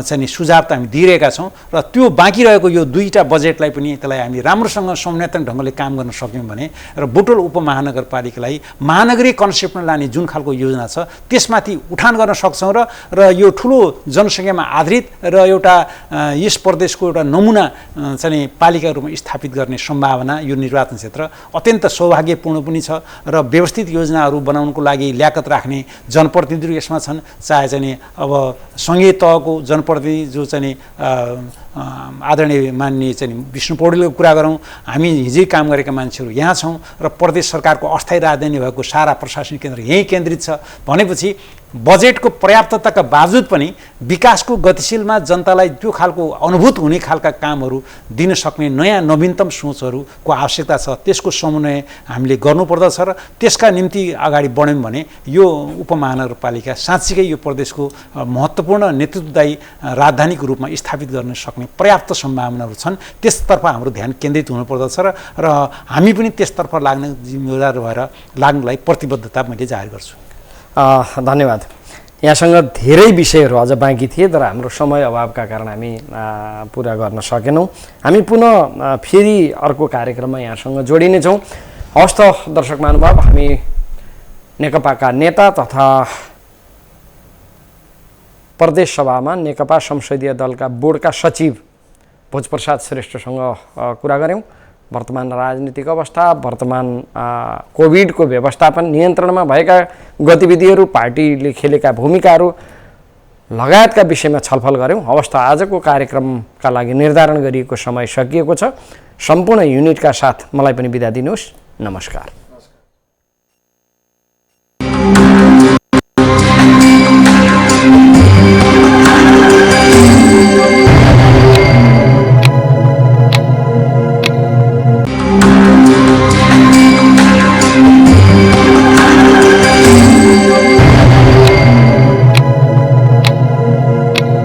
B: चाहिँ सुझाव त हामी दिइरहेका छौँ र त्यो बाँकी रहेको यो दुईवटा बजेटलाई पनि त्यसलाई हामी राम्रोसँग संज्ञात्मक ढङ्गले काम गर्न सक्यौँ भने र बुटोल उपमहानगरपालिकालाई महानगरीय कन्सेप्टमा लाने जुन खालको योजना छ त्यसमाथि उठान गर्न सक्छौँ र यो ठुलो जनसङ्ख्यामा आधारित र एउटा यस प्रदेशको एउटा नमुना चाहिँ पालिका रूपमा स्थापित गर्ने सम्भावना यो निर्वाचन क्षेत्र अत्यन्त सौभाग्यपूर्ण पनि छ र व्यवस्थित योजनाहरू बनाउनको लागि ल्याकत राख्ने जनप्रतिनिधिहरू यसमा छन्। चाहे चाहिँ अब सङ्घीय तहको जनप्रतिनिधि जो चाहिँ आदरणीय माननीय चाहिँ विष्णु पौडेलको कुरा गरौँ, हामी हिजै काम गरेका मान्छेहरू यहाँ छौँ र प्रदेश सरकारको अस्थायी राजधानी भएको सारा प्रशासनिक केन्द्र यहीँ केन्द्रित छ भनेपछि बजेटको पर्याप्तताका बावजुद पनि विकासको गतिशीलमा जनतालाई त्यो खालको अनुभूत हुने खालका कामहरू दिन सक्ने नयाँ नवीनतम सोचहरूको आवश्यकता छ। त्यसको समन्वय हामीले गर्नुपर्दछ र त्यसका निम्ति अगाडि बढ्यौँ भने यो उपमहानगरपालिका साँच्चीकै यो प्रदेशको महत्त्वपूर्ण नेतृत्वदायी राजधानीको रूपमा स्थापित गर्न सक्ने पर्याप्त सम्भावनाहरू छन्। त्यसतर्फ हाम्रो ध्यान केन्द्रित हुनुपर्दछ र हामी पनि त्यसतर्फ लाग्ने जिम्मेवार भएर लाग्नलाई प्रतिबद्धता मैले जाहेर गर्छु।
A: धन्यवाद। यहाँसँग धेरै विषयहरू अझ बाँकी थिए तर हाम्रो समय अभावका कारण हामी पुरा गर्न सकेनौँ। हामी पुनः फेरि अर्को कार्यक्रममा यहाँसँग जोडिनेछौँ। हवस् त दर्शक महानुभाव, हामी नेकपाका नेता तथा प्रदेश सभामा नेकपा संसदीय दलका बोर्डका सचिव भोजप्रसाद श्रेष्ठसँग कुरा गऱ्यौँ। वर्तमान राजनीतिक अवस्था, वर्तमान कोभिडको व्यवस्थापन, नियन्त्रणमा भएका गतिविधिहरू, पार्टीले खेलेका भूमिकाहरू लगायतका विषयमा छलफल गऱ्यौँ। हवस् त आजको कार्यक्रमका लागि निर्धारण गरिएको समय सकिएको छ। सम्पूर्ण युनिटका साथ मलाई पनि बिदा दिनुहोस्। नमस्कार।